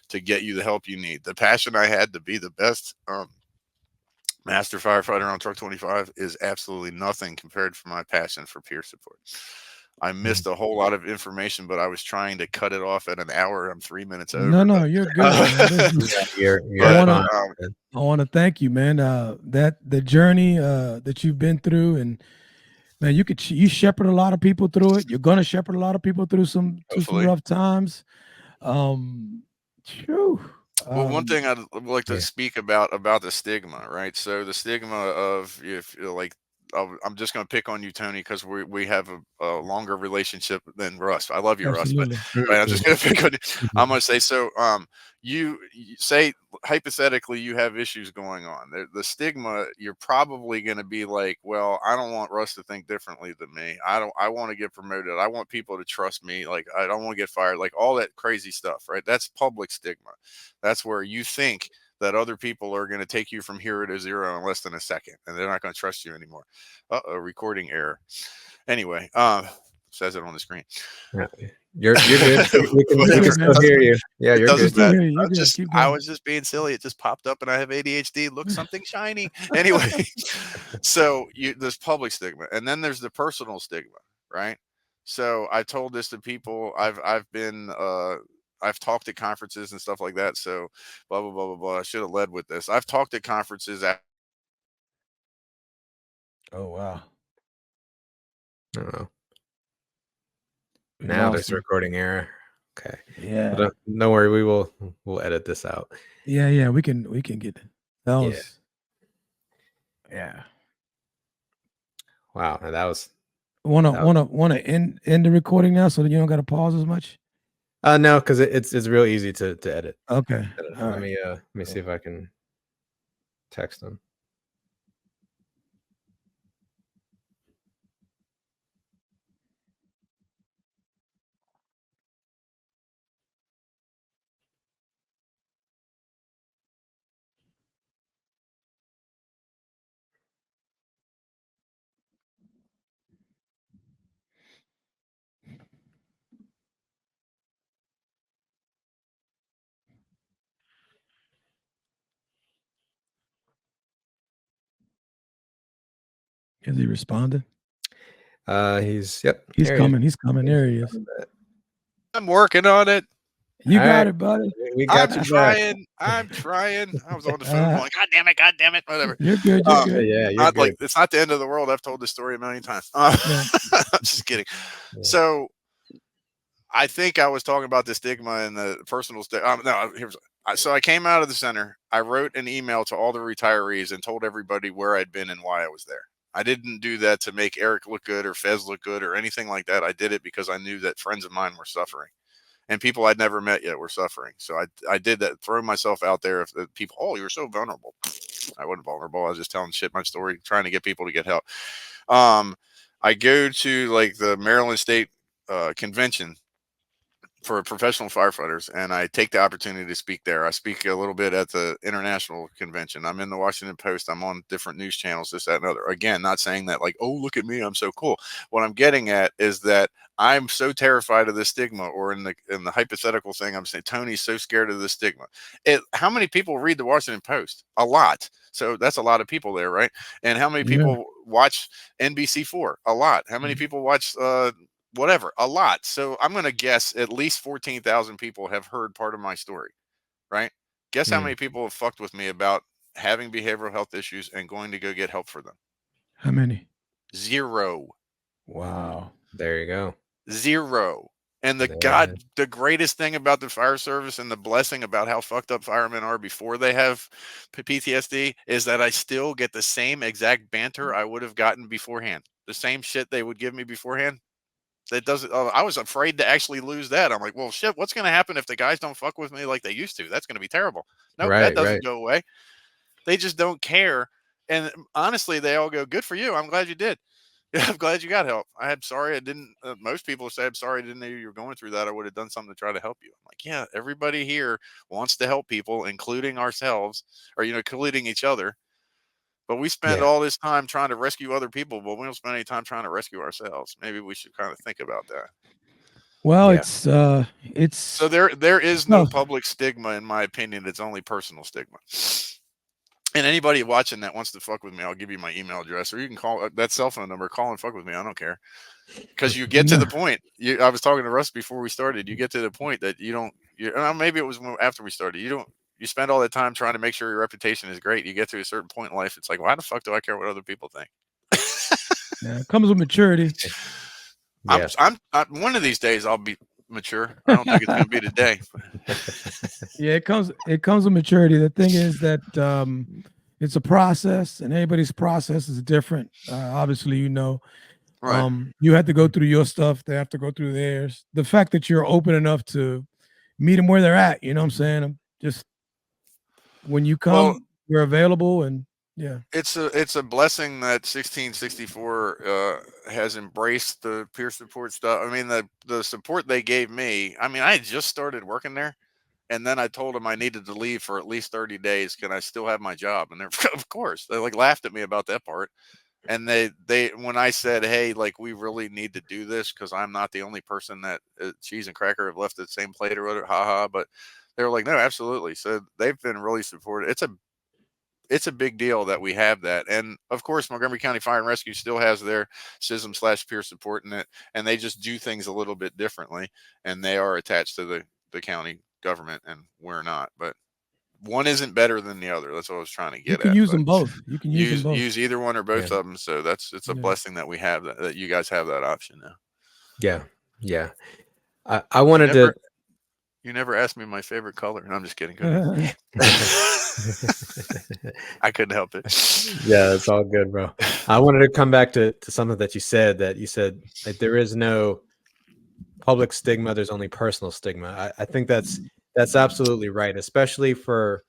[SPEAKER 3] to get you the help you need. The passion I had to be the best Master Firefighter on Truck 25 is absolutely nothing compared to my passion for peer support. I missed a whole lot of information, but I was trying to cut it off at an hour. I'm 3 minutes over.
[SPEAKER 2] No, you're good. I want to thank you, man. The journey that you've been through, and man, you shepherd a lot of people through it. You're gonna shepherd a lot of people through some rough times.
[SPEAKER 3] One thing I'd like to speak about the stigma, right? So the stigma of, if like, I'm just going to pick on you, Tony, because we have a longer relationship than Russ. I love you, Absolutely. Russ, but I'm just going to pick on you. I'm going to say, so you say, hypothetically you have issues going on. The stigma, you're probably going to be like, well, I don't want Russ to think differently than me. I want to get promoted. I want people to trust me. Like, I don't want to get fired. Like all that crazy stuff, right? That's public stigma. That's where you think that other people are going to take you from hero to zero in less than a second, and they're not going to trust you anymore. Recording error. Anyway, says it on the screen.
[SPEAKER 1] Yeah. You're good. We can still hear you. Yeah, you're good.
[SPEAKER 3] I was just being silly. It just popped up, and I have ADHD. Look, something shiny. Anyway, so there's public stigma, and then there's the personal stigma, right? So I told this to people. I've talked at conferences and stuff like that. So blah blah blah blah blah. I should have led with this. I've talked at conferences.
[SPEAKER 2] Oh wow.
[SPEAKER 1] Oh. Now there's a recording error. Okay.
[SPEAKER 2] Yeah.
[SPEAKER 1] But don't worry, we'll edit this out.
[SPEAKER 2] Yeah, we can get it. That was yeah.
[SPEAKER 1] Wow, and that was
[SPEAKER 2] wanna end the recording now so that you don't gotta pause as much?
[SPEAKER 1] No, because it's real easy to edit.
[SPEAKER 2] Okay.
[SPEAKER 1] Let me see if I can text them.
[SPEAKER 2] Has he responded?
[SPEAKER 1] He's
[SPEAKER 2] coming. He's coming. There he is.
[SPEAKER 3] I'm working on it.
[SPEAKER 2] You got it, buddy.
[SPEAKER 1] We got you.
[SPEAKER 3] I'm trying. I was on the phone going, God damn it, whatever.
[SPEAKER 2] You're good. You're good.
[SPEAKER 1] Yeah, you're
[SPEAKER 3] not
[SPEAKER 1] good.
[SPEAKER 3] Like it's not the end of the world. I've told this story a million times. I'm just kidding. Yeah. So I think I was talking about the stigma and the personal stigma. So I came out of the center. I wrote an email to all the retirees and told everybody where I'd been and why I was there. I didn't do that to make Eric look good or Fez look good or anything like that. I did it because I knew that friends of mine were suffering and people I'd never met yet were suffering. So I did that, throw myself out there. If the people, oh, you're so vulnerable. I wasn't vulnerable. I was just telling my story, trying to get people to get help. I go to like the Maryland State convention for professional firefighters, and I take the opportunity to speak there. I speak a little bit at the international convention. I'm in the Washington Post. I'm on different news channels, this, that, and other. Again, not saying that like, oh, look at me, I'm so cool. What I'm getting at is that I'm so terrified of the stigma, or in the hypothetical thing, I'm saying Tony's so scared of the stigma. How many people read the Washington Post? A lot. So that's a lot of people there, right? And how many people watch NBC4? A lot. How many people watch whatever? A lot. So I'm going to guess at least 14,000 people have heard part of my story, right? Guess how many people have fucked with me about having behavioral health issues and going to go get help for them?
[SPEAKER 2] How many?
[SPEAKER 3] 0.
[SPEAKER 2] Wow.
[SPEAKER 1] There you go.
[SPEAKER 3] 0. And the greatest thing about the fire service and the blessing about how fucked up firemen are before they have PTSD is that I still get the same exact banter I would have gotten beforehand. The same shit they would give me beforehand. That doesn't. I was afraid to actually lose that. I'm like, well, shit. What's going to happen if the guys don't fuck with me like they used to? That's going to be terrible. No, that doesn't go away. They just don't care. And honestly, they all go, "Good for you. I'm glad you did. I'm glad you got help. I'm sorry I didn't." Most people say, "I'm sorry I didn't know you were going through that. I would have done something to try to help you." I'm like, yeah, everybody here wants to help people, including ourselves, or including each other. But we spend all this time trying to rescue other people, but we don't spend any time trying to rescue ourselves. Maybe we should kind of think about that.
[SPEAKER 2] Well, it's
[SPEAKER 3] so there is no public stigma, in my opinion. It's only personal stigma. And anybody watching that wants to fuck with me, I'll give you my email address, or you can call that cell phone number. Call and fuck with me. I don't care, because you get to the point. I was talking to Russ before we started. You get to the point that you don't. Maybe it was after we started. You spend all that time trying to make sure your reputation is great. You get to a certain point in life, it's like, why the fuck do I care what other people think?
[SPEAKER 2] Yeah, it comes with maturity.
[SPEAKER 3] I'm one of these days I'll be mature. I don't think it's going to be today.
[SPEAKER 2] Yeah, it comes with maturity. The thing is that it's a process, and everybody's process is different. Obviously, right. You have to go through your stuff. They have to go through theirs. The fact that you're open enough to meet them where they're at, you know what I'm saying? I'm just when you
[SPEAKER 3] Well,
[SPEAKER 2] come, we're available, and yeah.
[SPEAKER 3] it's a blessing that 1664 has embraced the peer support stuff. I mean, the support they gave me. I mean, I had just started working there, and then I told them I needed to leave for at least 30 days. Can I still have my job? And they're of course they like laughed at me about that part. And they when I said, hey, like we really need to do this because I'm not the only person that cheese and cracker have left the same plate or whatever, haha. But they were like, no, absolutely. So they've been really supportive. It's a big deal that we have that. And of course, Montgomery County Fire and Rescue still has their SISM/peer support in it, and they just do things a little bit differently. And they are attached to the county government, and we're not. But one isn't better than the other. That's what I was trying to
[SPEAKER 2] You
[SPEAKER 3] get
[SPEAKER 2] can
[SPEAKER 3] at.
[SPEAKER 2] use
[SPEAKER 3] But
[SPEAKER 2] them both. You can use them both.
[SPEAKER 3] use either one or both
[SPEAKER 1] Yeah.
[SPEAKER 3] of them. So it's a
[SPEAKER 2] Yeah.
[SPEAKER 3] blessing that we have that you guys have that option now.
[SPEAKER 1] Yeah. Yeah. I wanted to.
[SPEAKER 3] You never asked me my favorite color. And I'm just kidding. Go ahead. I couldn't help it.
[SPEAKER 1] Yeah, it's all good, bro. I wanted to come back to something that you said like there is no public stigma, there's only personal stigma. I think that's absolutely right, especially for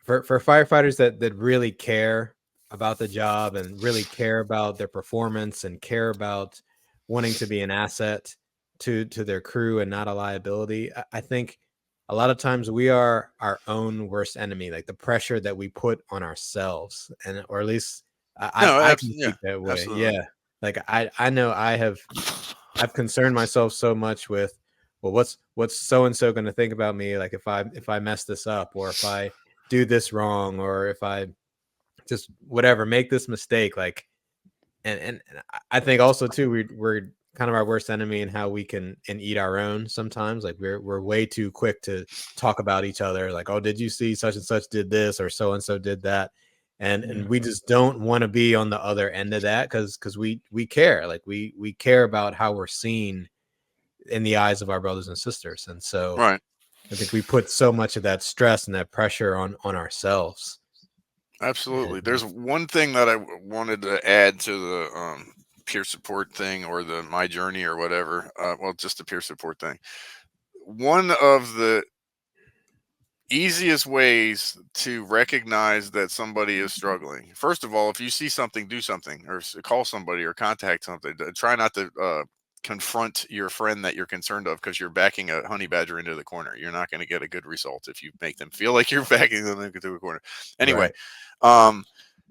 [SPEAKER 1] firefighters that really care about the job and really care about their performance and care about wanting to be an asset to their crew and not a liability. I think a lot of times we are our own worst enemy, like the pressure that we put on ourselves, and or at least I can
[SPEAKER 3] Yeah,
[SPEAKER 1] speak that way.
[SPEAKER 3] absolutely.
[SPEAKER 1] Yeah, like I know I've concerned myself so much with, well, what's so and so going to think about me, like if I mess this up, or if I do this wrong, or if I just whatever make this mistake, like and I think also too we're kind of our worst enemy in how we can and eat our own sometimes. Like we're way too quick to talk about each other, like, oh, did you see such and such did this, or so and so did that, and we just don't want to be on the other end of that because we care, like we care about how we're seen in the eyes of our brothers and sisters, and so
[SPEAKER 3] Right.
[SPEAKER 1] I think we put so much of that stress and that pressure on ourselves.
[SPEAKER 3] Absolutely.
[SPEAKER 1] And,
[SPEAKER 3] There's one thing that I wanted to add to the peer support thing or the my journey or whatever. Well, just the peer support thing. One of the easiest ways to recognize that somebody is struggling. First of all, if you see something, do something, or call somebody or contact something. Try not to confront your friend that you're concerned of because you're backing a honey badger into the corner. You're not going to get a good result if you make them feel like you're backing them into a corner. Anyway,
[SPEAKER 1] right.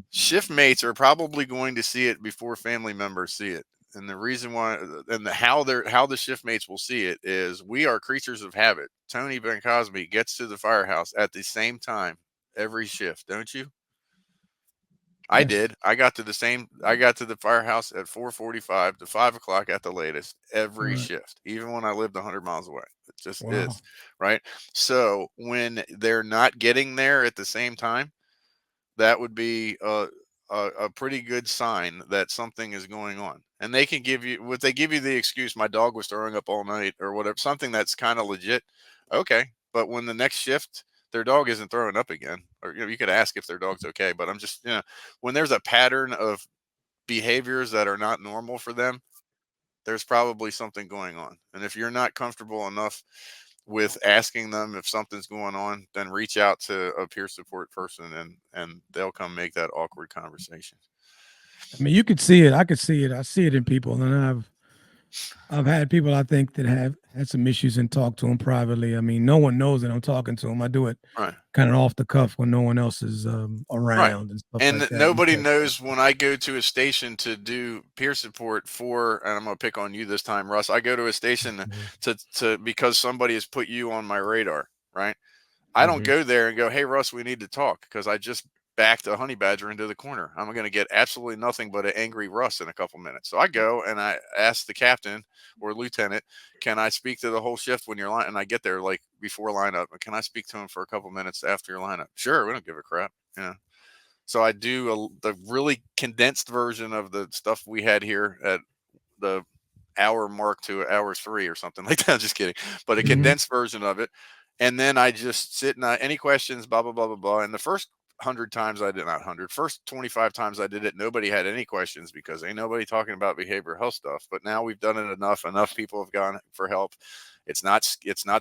[SPEAKER 3] Shift mates are probably going to see it before family members see it. And the reason why and how the shift mates will see it is we are creatures of habit. Tony Ben Cosby gets to the firehouse at the same time every shift, don't you? I
[SPEAKER 2] Yes.
[SPEAKER 3] did. I got to the firehouse at 4:45 to 5 o'clock at the latest every
[SPEAKER 2] Right.
[SPEAKER 3] shift, even when I lived 100 miles away. It just
[SPEAKER 2] Wow.
[SPEAKER 3] is, right? So when they're not getting there at the same time, that would be a pretty good sign that something is going on. And they can give you what they give you the excuse, my dog was throwing up all night or whatever, something that's kind of legit. Okay. But when the next shift, their dog isn't throwing up again, or you could ask if their dog's okay. But I'm just, when there's a pattern of behaviors that are not normal for them, there's probably something going on. And if you're not comfortable enough with asking them if something's going on, then reach out to a peer support person and they'll come make that awkward conversation.
[SPEAKER 2] I mean, you could see it. I could see it. I see it in people, and I've had people I think that have had some issues and talked to them privately. I mean, no one knows that I'm talking to them. I do it
[SPEAKER 3] Right.
[SPEAKER 2] kind of off the cuff when no one else is around and stuff
[SPEAKER 3] And
[SPEAKER 2] like that.
[SPEAKER 3] nobody
[SPEAKER 2] Because,
[SPEAKER 3] knows when I go to a station to do peer support for, and I'm going to pick on you this time, Russ. I go to a station to because somebody has put you on my radar, right? I don't go there and go, hey, Russ, we need to talk because I just backed a honey badger into the corner. I'm going to get absolutely nothing but an angry Russ in a couple minutes. So I go and I ask the captain or lieutenant, can I speak to the whole shift when you're line? And I get there like before lineup. Can I speak to him for a couple minutes after your lineup? Sure. We don't give a crap. Yeah. So I do the really condensed version of the stuff we had here at the hour mark to hours 3 or something like that. Just kidding. But a condensed version of it. And then I just sit and any questions, blah, blah, blah, blah, blah. And the first 100 times I did, not 100, first 25 times I did it, nobody had any questions because ain't nobody talking about behavioral health stuff. But now we've done it enough people have gone for help. It's not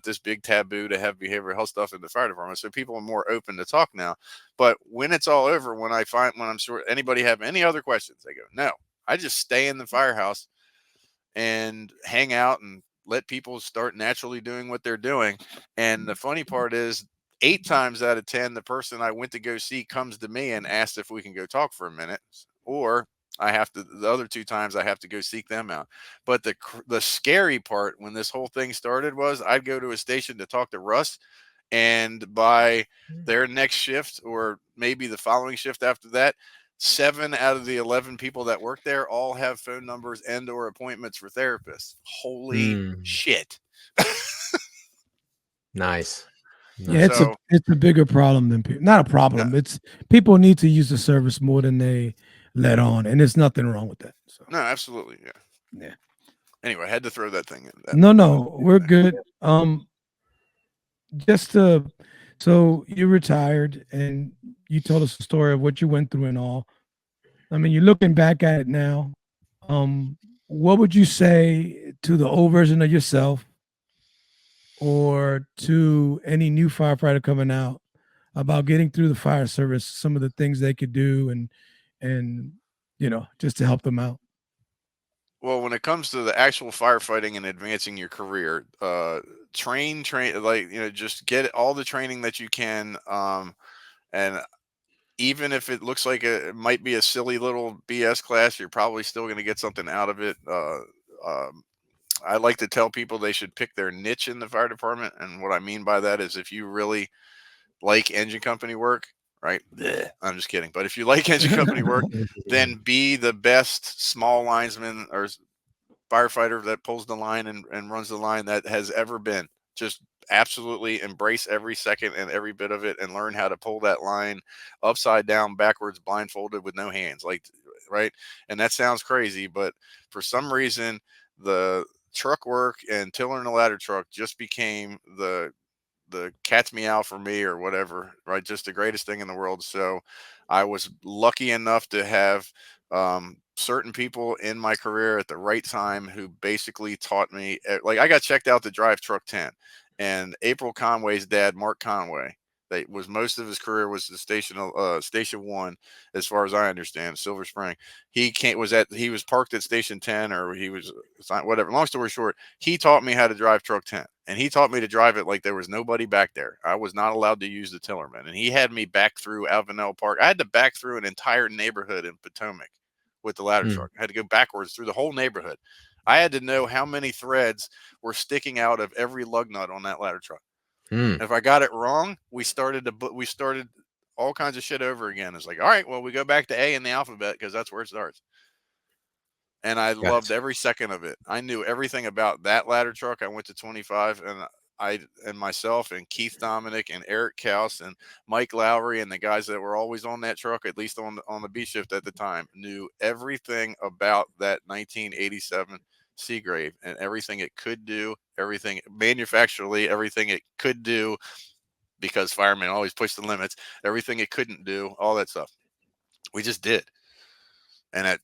[SPEAKER 3] this big taboo to have behavioral health stuff in the fire department, so people are more open to talk now. But when it's all over, when I'm sure anybody have any other questions, they go, no, I just stay in the firehouse and hang out and let people start naturally doing what they're doing. And the funny part is, 8 times out of 10, the person I went to go see comes to me and asks if we can go talk for a minute, or the other 2 times I have to go seek them out. But the scary part when this whole thing started was I'd go to a station to talk to Russ, and by their next shift or maybe the following shift after that, 7 out of the 11 people that work there all have phone numbers and or appointments for therapists. Holy shit.
[SPEAKER 1] Nice.
[SPEAKER 2] Yeah,
[SPEAKER 3] So
[SPEAKER 2] it's a bigger problem than people. Not a problem.
[SPEAKER 3] no,
[SPEAKER 2] It's people need to use the service more than they let on, and there's nothing wrong with that. So
[SPEAKER 3] no, absolutely. Yeah.
[SPEAKER 2] yeah.
[SPEAKER 3] Anyway, I had to throw that thing in.
[SPEAKER 2] No, we're good. Just to, so you retired and you told us the story of what you went through and all. I mean, you're looking back at it now. What would you say to the old version of yourself or to any new firefighter coming out about getting through the fire service, some of the things they could do and just to help them out?
[SPEAKER 3] Well, when it comes to the actual firefighting and advancing your career, train, like, just get all the training that you can. And even if it looks like it might be a silly little BS class, you're probably still going to get something out of it. I like to tell people they should pick their niche in the fire department. And what I mean by that is if you really like engine company work, right? Blech, I'm just kidding. But if you like engine company work, then be the best small linesman or firefighter that pulls the line and runs the line that has ever been. Just absolutely embrace every second and every bit of it and learn how to pull that line upside down, backwards, blindfolded with no hands. Like, right. And that sounds crazy, but for some reason, the truck work and tiller a ladder truck just became the cat's meow for me or whatever, right? Just the greatest thing in the world. So I was lucky enough to have certain people in my career at the right time who basically taught me. Like, I got checked out to drive truck 10, and April Conway's dad, Mark Conway, that was most of his career was the station 1, as far as I understand, Silver Spring. He was parked at station 10, or he was whatever. Long story short, he taught me how to drive truck 10, and he taught me to drive it like there was nobody back there. I was not allowed to use the tillerman, and he had me back through Avenel Park. I had to back through an entire neighborhood in Potomac with the ladder truck. I had to go backwards through the whole neighborhood. I had to know how many threads were sticking out of every lug nut on that ladder truck. If I got it wrong, we started all kinds of shit over again. It's like, all right, well, we go back to A in the alphabet because that's where it starts. And I loved every second of it. I knew everything about that ladder truck. I went to 25, and myself and Keith Dominic and Eric Kaus and Mike Lowry and the guys that were always on that truck, at least on the B shift at the time, knew everything about that 1987 Seagrave and everything it could do, everything manufacturally, everything it could do, because firemen always push the limits, everything it couldn't do, all that stuff. We just did. And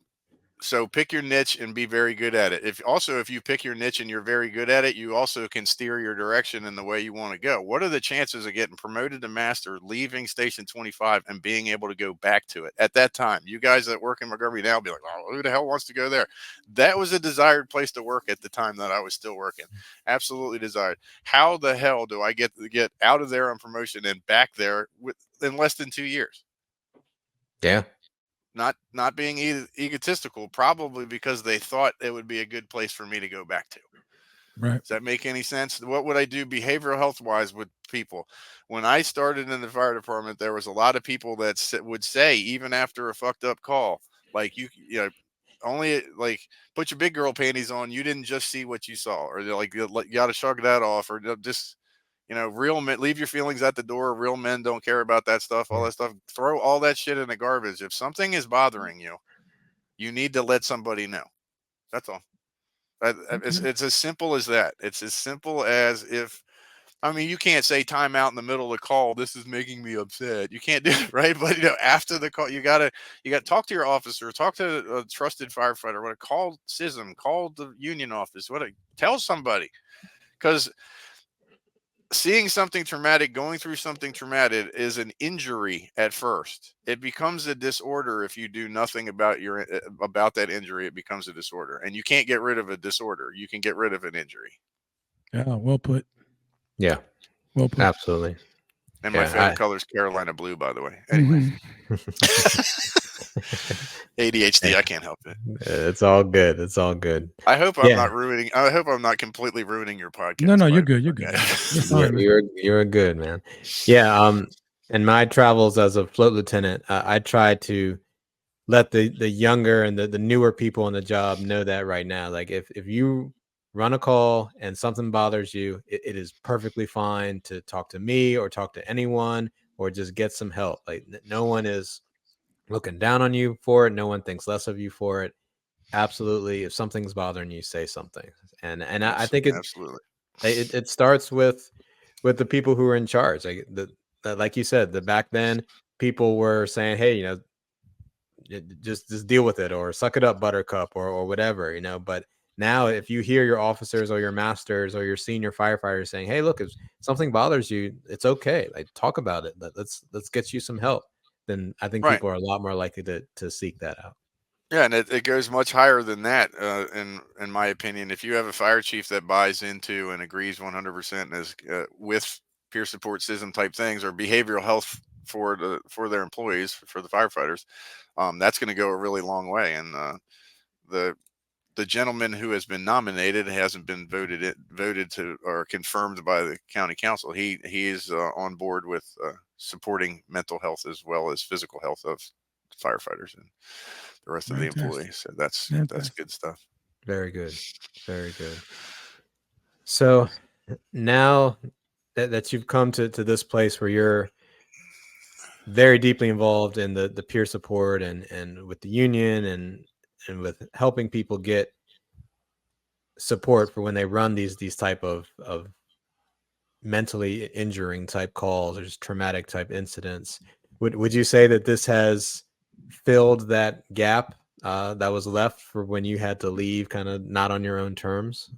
[SPEAKER 3] so pick your niche and be very good at it. If you pick your niche and you're very good at it, you also can steer your direction in the way you want to go. What are the chances of getting promoted to master, leaving station 25 and being able to go back to it at that time? You guys that work in Montgomery now be like, oh, who the hell wants to go there? That was a desired place to work at the time that I was still working. Absolutely desired. How the hell do I get out of there on promotion and back there in less than 2 years?
[SPEAKER 1] Yeah.
[SPEAKER 3] Not being egotistical, probably because they thought it would be a good place for me to go back to.
[SPEAKER 2] Right.
[SPEAKER 3] Does that make any sense? What would I do behavioral health wise with people? When I started in the fire department, there was a lot of people that would say, even after a fucked up call, like, you know, only like put your big girl panties on. You didn't just see what you saw, or they're like, you got to shrug that off, or just, real men, leave your feelings at the door. Real men don't care about that stuff, all that stuff. Throw all that shit in the garbage. If something is bothering you, you need to let somebody know. That's all. It's as simple as that. It's as simple as if I mean, you can't say time out in the middle of the call. This is making me upset. You can't do it, right? But after the call, you gotta talk to your officer, talk to a trusted firefighter. What, call CISM, call the union office. Tell somebody, because seeing something traumatic, going through something traumatic is an injury at first. It becomes a disorder if you do nothing about that injury. It becomes a disorder, and you can't get rid of a disorder. You can get rid of an injury.
[SPEAKER 2] Yeah, well put.
[SPEAKER 1] Yeah,
[SPEAKER 2] Well put.
[SPEAKER 1] absolutely.
[SPEAKER 3] And my
[SPEAKER 1] Yeah,
[SPEAKER 3] favorite color is Carolina blue, by the way. Anyway, ADHD, I can't help it.
[SPEAKER 1] It's all good. It's all good.
[SPEAKER 3] I hope I'm
[SPEAKER 1] Yeah.
[SPEAKER 3] not ruining. I hope I'm not completely ruining your podcast.
[SPEAKER 2] No,
[SPEAKER 3] by
[SPEAKER 2] you're
[SPEAKER 3] the
[SPEAKER 2] good.
[SPEAKER 3] way.
[SPEAKER 2] You're good.
[SPEAKER 3] Okay.
[SPEAKER 2] You're fine, man.
[SPEAKER 1] You're good, man. Yeah. In my travels as a float lieutenant, I try to let the younger and the newer people on the job know that right now. Like if you run a call and something bothers you, it is perfectly fine to talk to me or talk to anyone or just get some help. Like no one is looking down on you for it. No one thinks less of you for it. Absolutely. If something's bothering you, say something. And I think
[SPEAKER 3] Absolutely.
[SPEAKER 1] it starts with the people who are in charge. Like you said, back then people were saying, hey, just deal with it, or suck it up, buttercup, or whatever, but now if you hear your officers or your masters or your senior firefighters saying, hey, look, if something bothers you, it's okay, like talk about it, let's get you some help, then I think
[SPEAKER 3] Right.
[SPEAKER 1] people are a lot more likely to seek that out.
[SPEAKER 3] Yeah, and it goes much higher than that. In my opinion, if you have a fire chief that buys into and agrees 100% as with peer support system type things or behavioral health for their employees, for the firefighters, that's going to go a really long way. And the gentleman who has been nominated hasn't been voted to or confirmed by the county council. He is on board with supporting mental health as well as physical health of firefighters and the rest of the employees. So that's good stuff.
[SPEAKER 1] Very good. Very good. So now that you've come to this place where you're very deeply involved in the peer support and with the union and with helping people get support for when they run these type of mentally injuring type calls or just traumatic type incidents, would you say that this has filled that gap that was left for when you had to leave kind of not on your own terms?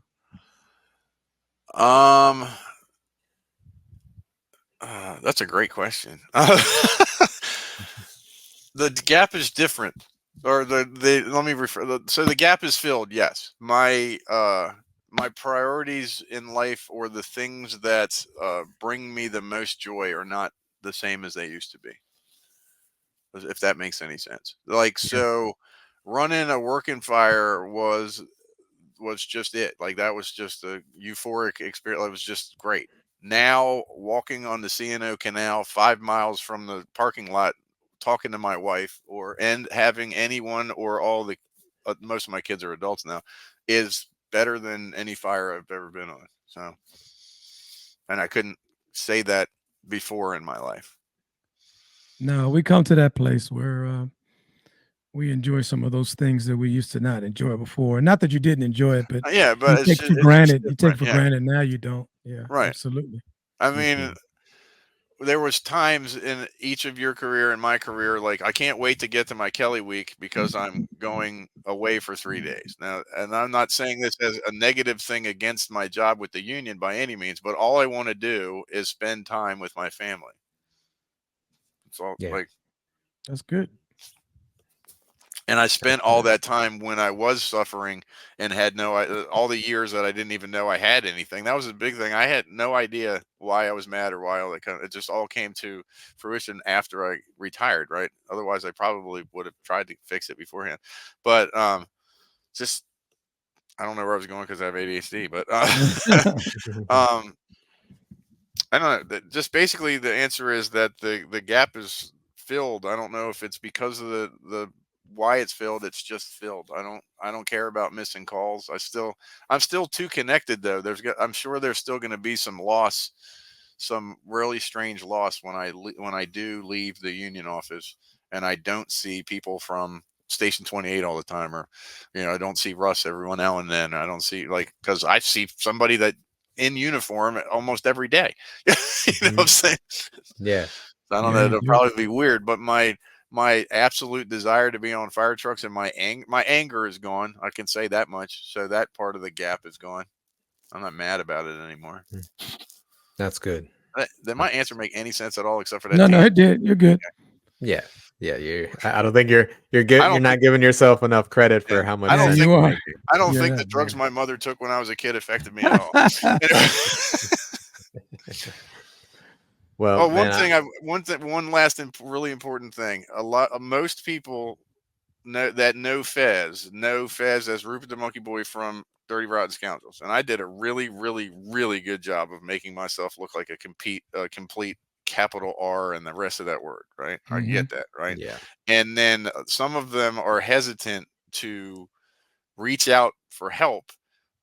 [SPEAKER 3] That's a great question. The gap is different, or let me refer. So the gap is filled. Yes, my priorities in life or the things that bring me the most joy are not the same as they used to be. If that makes any sense. Like, so running a working fire was just it. Like, that was just a euphoric experience. It was just great. Now walking on the CNO Canal 5 miles from the parking lot, talking to my wife and having anyone or all the most of my kids are adults now, is better than any fire I've ever been on. So, and I couldn't say that before in my life.
[SPEAKER 2] No, we come to that place where we enjoy some of those things that we used to not enjoy before. Not that you didn't enjoy it, but
[SPEAKER 3] Yeah, but
[SPEAKER 2] you take for granted. You take for granted now. You don't. Yeah,
[SPEAKER 3] right.
[SPEAKER 2] Absolutely.
[SPEAKER 3] I mean, there was times in each of your career and my career, like, I can't wait to get to my Kelly week because I'm going away for 3 days. Now, and I'm not saying this as a negative thing against my job with the union by any means, but all I want to do is spend time with my family. It's all like,
[SPEAKER 2] that's good.
[SPEAKER 3] and I spent all that time when I was suffering and had all the years that I didn't even know I had anything. That was a big thing. I had no idea why I was mad or why all that it just all came to fruition after I retired, right? Otherwise I probably would have tried to fix it beforehand. But just, I don't know where I was going because I have ADHD, but I don't know. Just basically the answer is that the gap is filled. I don't know if it's because of the why it's filled. It's just filled. I don't care about missing calls. I'm still too connected though. I'm sure there's still going to be some loss, some really strange loss when I do leave the union office and I don't see people from Station 28 all the time, or I don't see Russ every now and then. I don't see, like, because I see somebody that in uniform almost every day. You know what I'm saying?
[SPEAKER 1] Yeah.
[SPEAKER 3] I don't know. It'll probably be weird, but my absolute desire to be on fire trucks and my anger is gone. I can say that much. So that part of the gap is gone. I'm not mad about it anymore.
[SPEAKER 1] That's good.
[SPEAKER 3] Did my answer make any sense at all, except for that?
[SPEAKER 2] No, it did. You're good.
[SPEAKER 1] Yeah. I don't think you're not giving yourself enough credit for how much sense
[SPEAKER 2] you are.
[SPEAKER 1] make.
[SPEAKER 3] I don't think the drugs my mother took when I was a kid affected me at all. Anyway.
[SPEAKER 1] Well,
[SPEAKER 3] one last really important thing. Most people know Fez as Rupert the Monkey Boy from Dirty Rotten Scoundrels, and I did a really, really, really good job of making myself look like a complete capital R and the rest of that word, right? I get that, right?
[SPEAKER 1] Yeah.
[SPEAKER 3] And then some of them are hesitant to reach out for help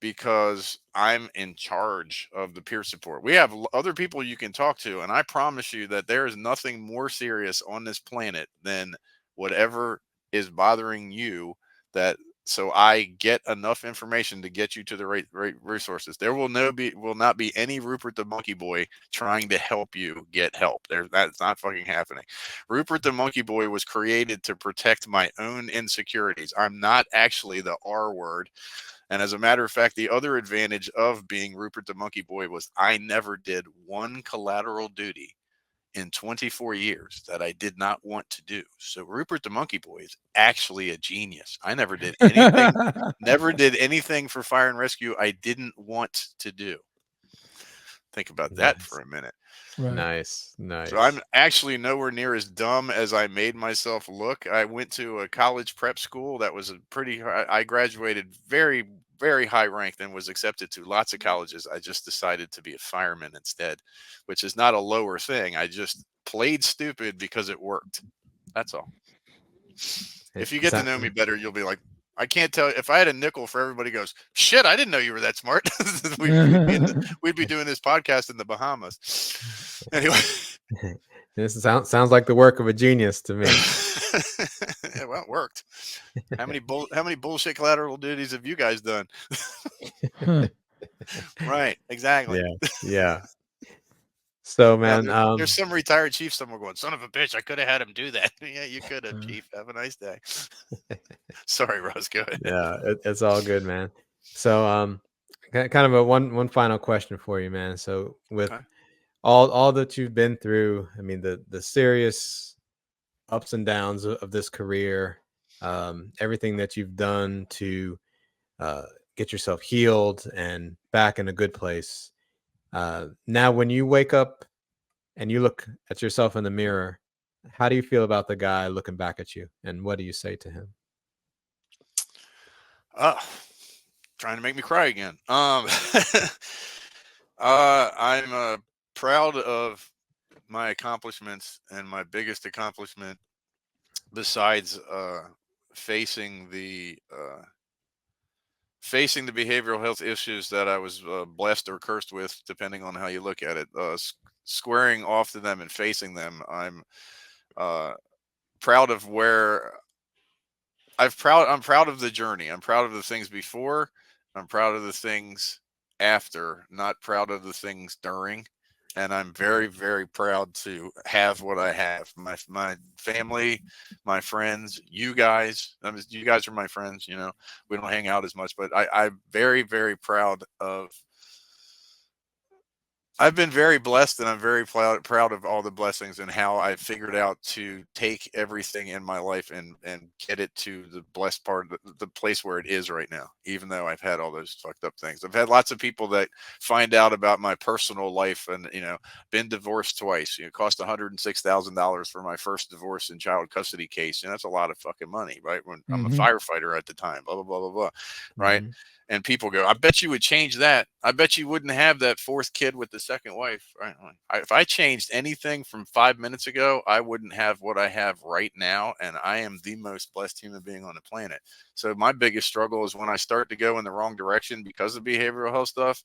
[SPEAKER 3] because I'm in charge of the peer support. We have other people you can talk to, and I promise you that there is nothing more serious on this planet than whatever is bothering you. So I get enough information to get you to the right resources. There will not be any Rupert the Monkey Boy trying to help you get help. That's not fucking happening. Rupert the Monkey Boy was created to protect my own insecurities. I'm not actually the R word. And as a matter of fact, the other advantage of being Rupert the Monkey Boy was I never did one collateral duty in 24 years that I did not want to do. So Rupert the Monkey Boy is actually a genius. I never did anything for fire and rescue I didn't want to do. Think about that for a minute.
[SPEAKER 2] Right.
[SPEAKER 1] Nice.
[SPEAKER 3] So I'm actually nowhere near as dumb as I made myself look. I went to a college prep school that was I graduated very, very high ranked and was accepted to lots of colleges. I just decided to be a fireman instead, which is not a lower thing. I just played stupid because it worked. That's all. If you get to know me better, you'll be like, I can't tell if I had a nickel for everybody goes, shit, I didn't know you were that smart. we'd be doing this podcast in the Bahamas. Anyway.
[SPEAKER 1] This sounds like the work of a genius to me.
[SPEAKER 3] Yeah, well, it worked. How many bullshit collateral duties have you guys done? Right, exactly.
[SPEAKER 1] Yeah. So, man,
[SPEAKER 3] there's some retired chief somewhere going, son of a bitch, I could have had him do that. Yeah, you could have, chief. Have a nice day. Sorry, Russ, go ahead.
[SPEAKER 1] Yeah, it's all good, man. So, kind of a one final question for you, man. So, with all that you've been through, I mean, the serious ups and downs of this career, everything that you've done to get yourself healed and back in a good place. Now, when you wake up and you look at yourself in the mirror, how do you feel about the guy looking back at you, and what do you say to him?
[SPEAKER 3] Trying to make me cry again. I'm proud of my accomplishments, and my biggest accomplishment, besides facing the behavioral health issues that I was blessed or cursed with, depending on how you look at it, squaring off to them and facing them, I'm proud of where I'm proud of the journey. I'm proud of the things before. I'm proud of the things after, not proud of the things during. And I'm very, very proud to have what I have. My family, my friends, you guys. You guys are my friends. You know, we don't hang out as much, but I'm very, very proud of. I've been very blessed, and I'm very proud of all the blessings and how I figured out to take everything in my life and get it to the blessed part, the place where it is right now, even though I've had all those fucked up things. I've had lots of people that find out about my personal life and, been divorced twice. It cost $106,000 for my first divorce and child custody case. And that's a lot of fucking money, right? When I'm a firefighter at the time, blah, blah, blah, blah, blah. Right. And people go, I bet you would change that. I bet you wouldn't have that fourth kid with the second wife. Right? If I changed anything from 5 minutes ago, I wouldn't have what I have right now. And I am the most blessed human being on the planet. So my biggest struggle is when I start to go in the wrong direction because of behavioral health stuff.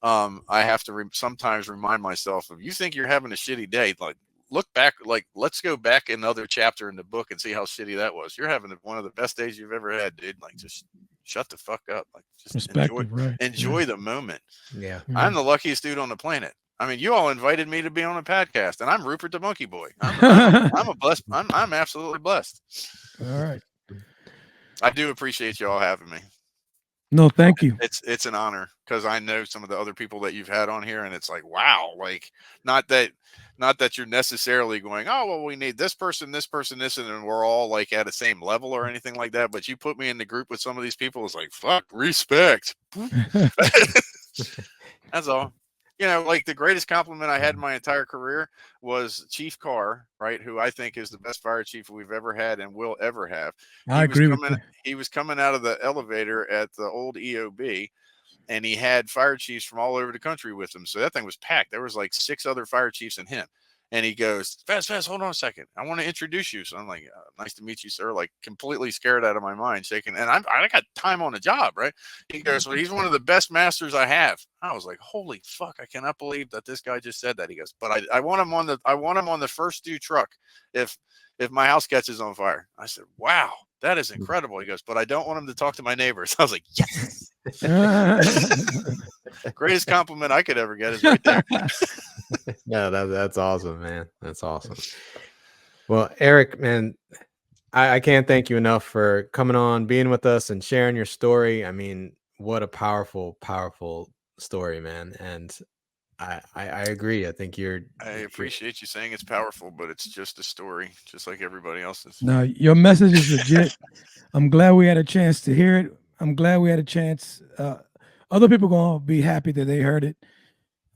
[SPEAKER 3] I have to sometimes remind myself of, you think you're having a shitty day, like, look back, like, let's go back another chapter in the book and see how shitty that was. You're having one of the best days you've ever had, dude. Like, just shut the fuck up. Like, just
[SPEAKER 2] Perspective,
[SPEAKER 3] enjoy the moment.
[SPEAKER 1] Yeah.
[SPEAKER 3] I'm the luckiest dude on the planet. I mean, you all invited me to be on a podcast, and I'm Rupert the Monkey Boy. I'm absolutely blessed.
[SPEAKER 2] All right.
[SPEAKER 3] I do appreciate you all having me.
[SPEAKER 2] No, thank you.
[SPEAKER 3] It's an honor, because I know some of the other people that you've had on here, and it's like, wow, like not that you're necessarily going, oh, well, we need this person, and we're all like at the same level or anything like that. But you put me in the group with some of these people, it's like, fuck, respect. That's all. You know, like the greatest compliment I had in my entire career was Chief Carr, right? Who I think is the best fire chief we've ever had and will ever have.
[SPEAKER 2] I agree with you.
[SPEAKER 3] He was coming out of the elevator at the old EOB, and he had fire chiefs from all over the country with him. So that thing was packed. There was like 6 other fire chiefs and him. And he goes, fast, hold on a second. I want to introduce you. So I'm like, nice to meet you, sir. Like completely scared out of my mind, shaking. And I got time on the job, right? He goes, well, he's one of the best masters I have. I was like, holy fuck, I cannot believe that this guy just said that. He goes, but I want him on the first due truck if my house catches on fire. I said, wow, that is incredible. He goes, but I don't want him to talk to my neighbors. I was like, yes. Greatest compliment I could ever get is right there.
[SPEAKER 1] No, that's awesome, man. That's awesome. Well, Eric, man, I can't thank you enough for coming on, being with us, and sharing your story. I mean, what a powerful story, man. And I agree. I think
[SPEAKER 3] I appreciate you saying it's powerful, but it's just a story, just like everybody else's.
[SPEAKER 2] No, your message is legit. I'm glad we had a chance to hear it. I'm glad we had a chance. Other people are going to be happy that they heard it.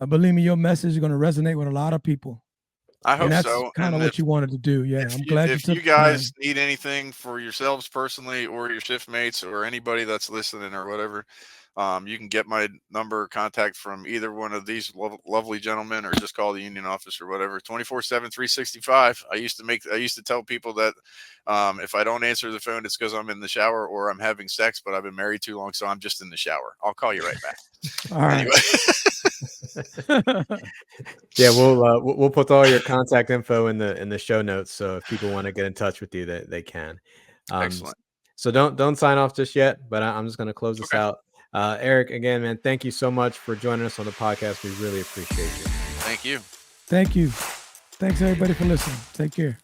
[SPEAKER 2] Believe me, your message is going to resonate with a lot of people.
[SPEAKER 3] I hope
[SPEAKER 2] that's
[SPEAKER 3] so.
[SPEAKER 2] Kind of what you wanted to do. Yeah, I'm glad you took
[SPEAKER 3] If you guys need anything for yourselves personally, or your shift mates, or anybody that's listening or whatever, you can get my number, contact from either one of these lovely gentlemen, or just call the union office or whatever. 24/7, 365. I used to tell people that if I don't answer the phone, it's because I'm in the shower or I'm having sex, but I've been married too long, so I'm just in the shower. I'll call you right back.
[SPEAKER 2] All
[SPEAKER 3] anyway.
[SPEAKER 1] Yeah, we'll put all your contact info in the show notes, so if people want to get in touch with you, they can.
[SPEAKER 3] Excellent.
[SPEAKER 1] So don't sign off just yet, but I'm just going to close this out. Eric, again, man, thank you so much for joining us on the podcast. We really appreciate you.
[SPEAKER 3] Thank you.
[SPEAKER 2] Thank you. Thanks everybody for listening. Take care.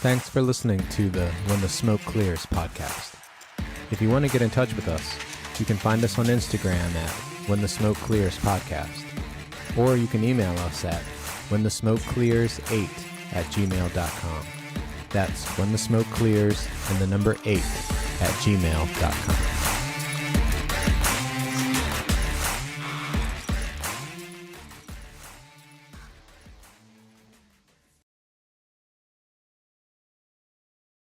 [SPEAKER 1] Thanks for listening to the When the Smoke Clears podcast. If you want to get in touch with us, you can find us on Instagram at When the Smoke Clears podcast, or you can email us at whenthesmokeclears8@gmail.com. That's when the smoke clears and the number 8 at gmail.com.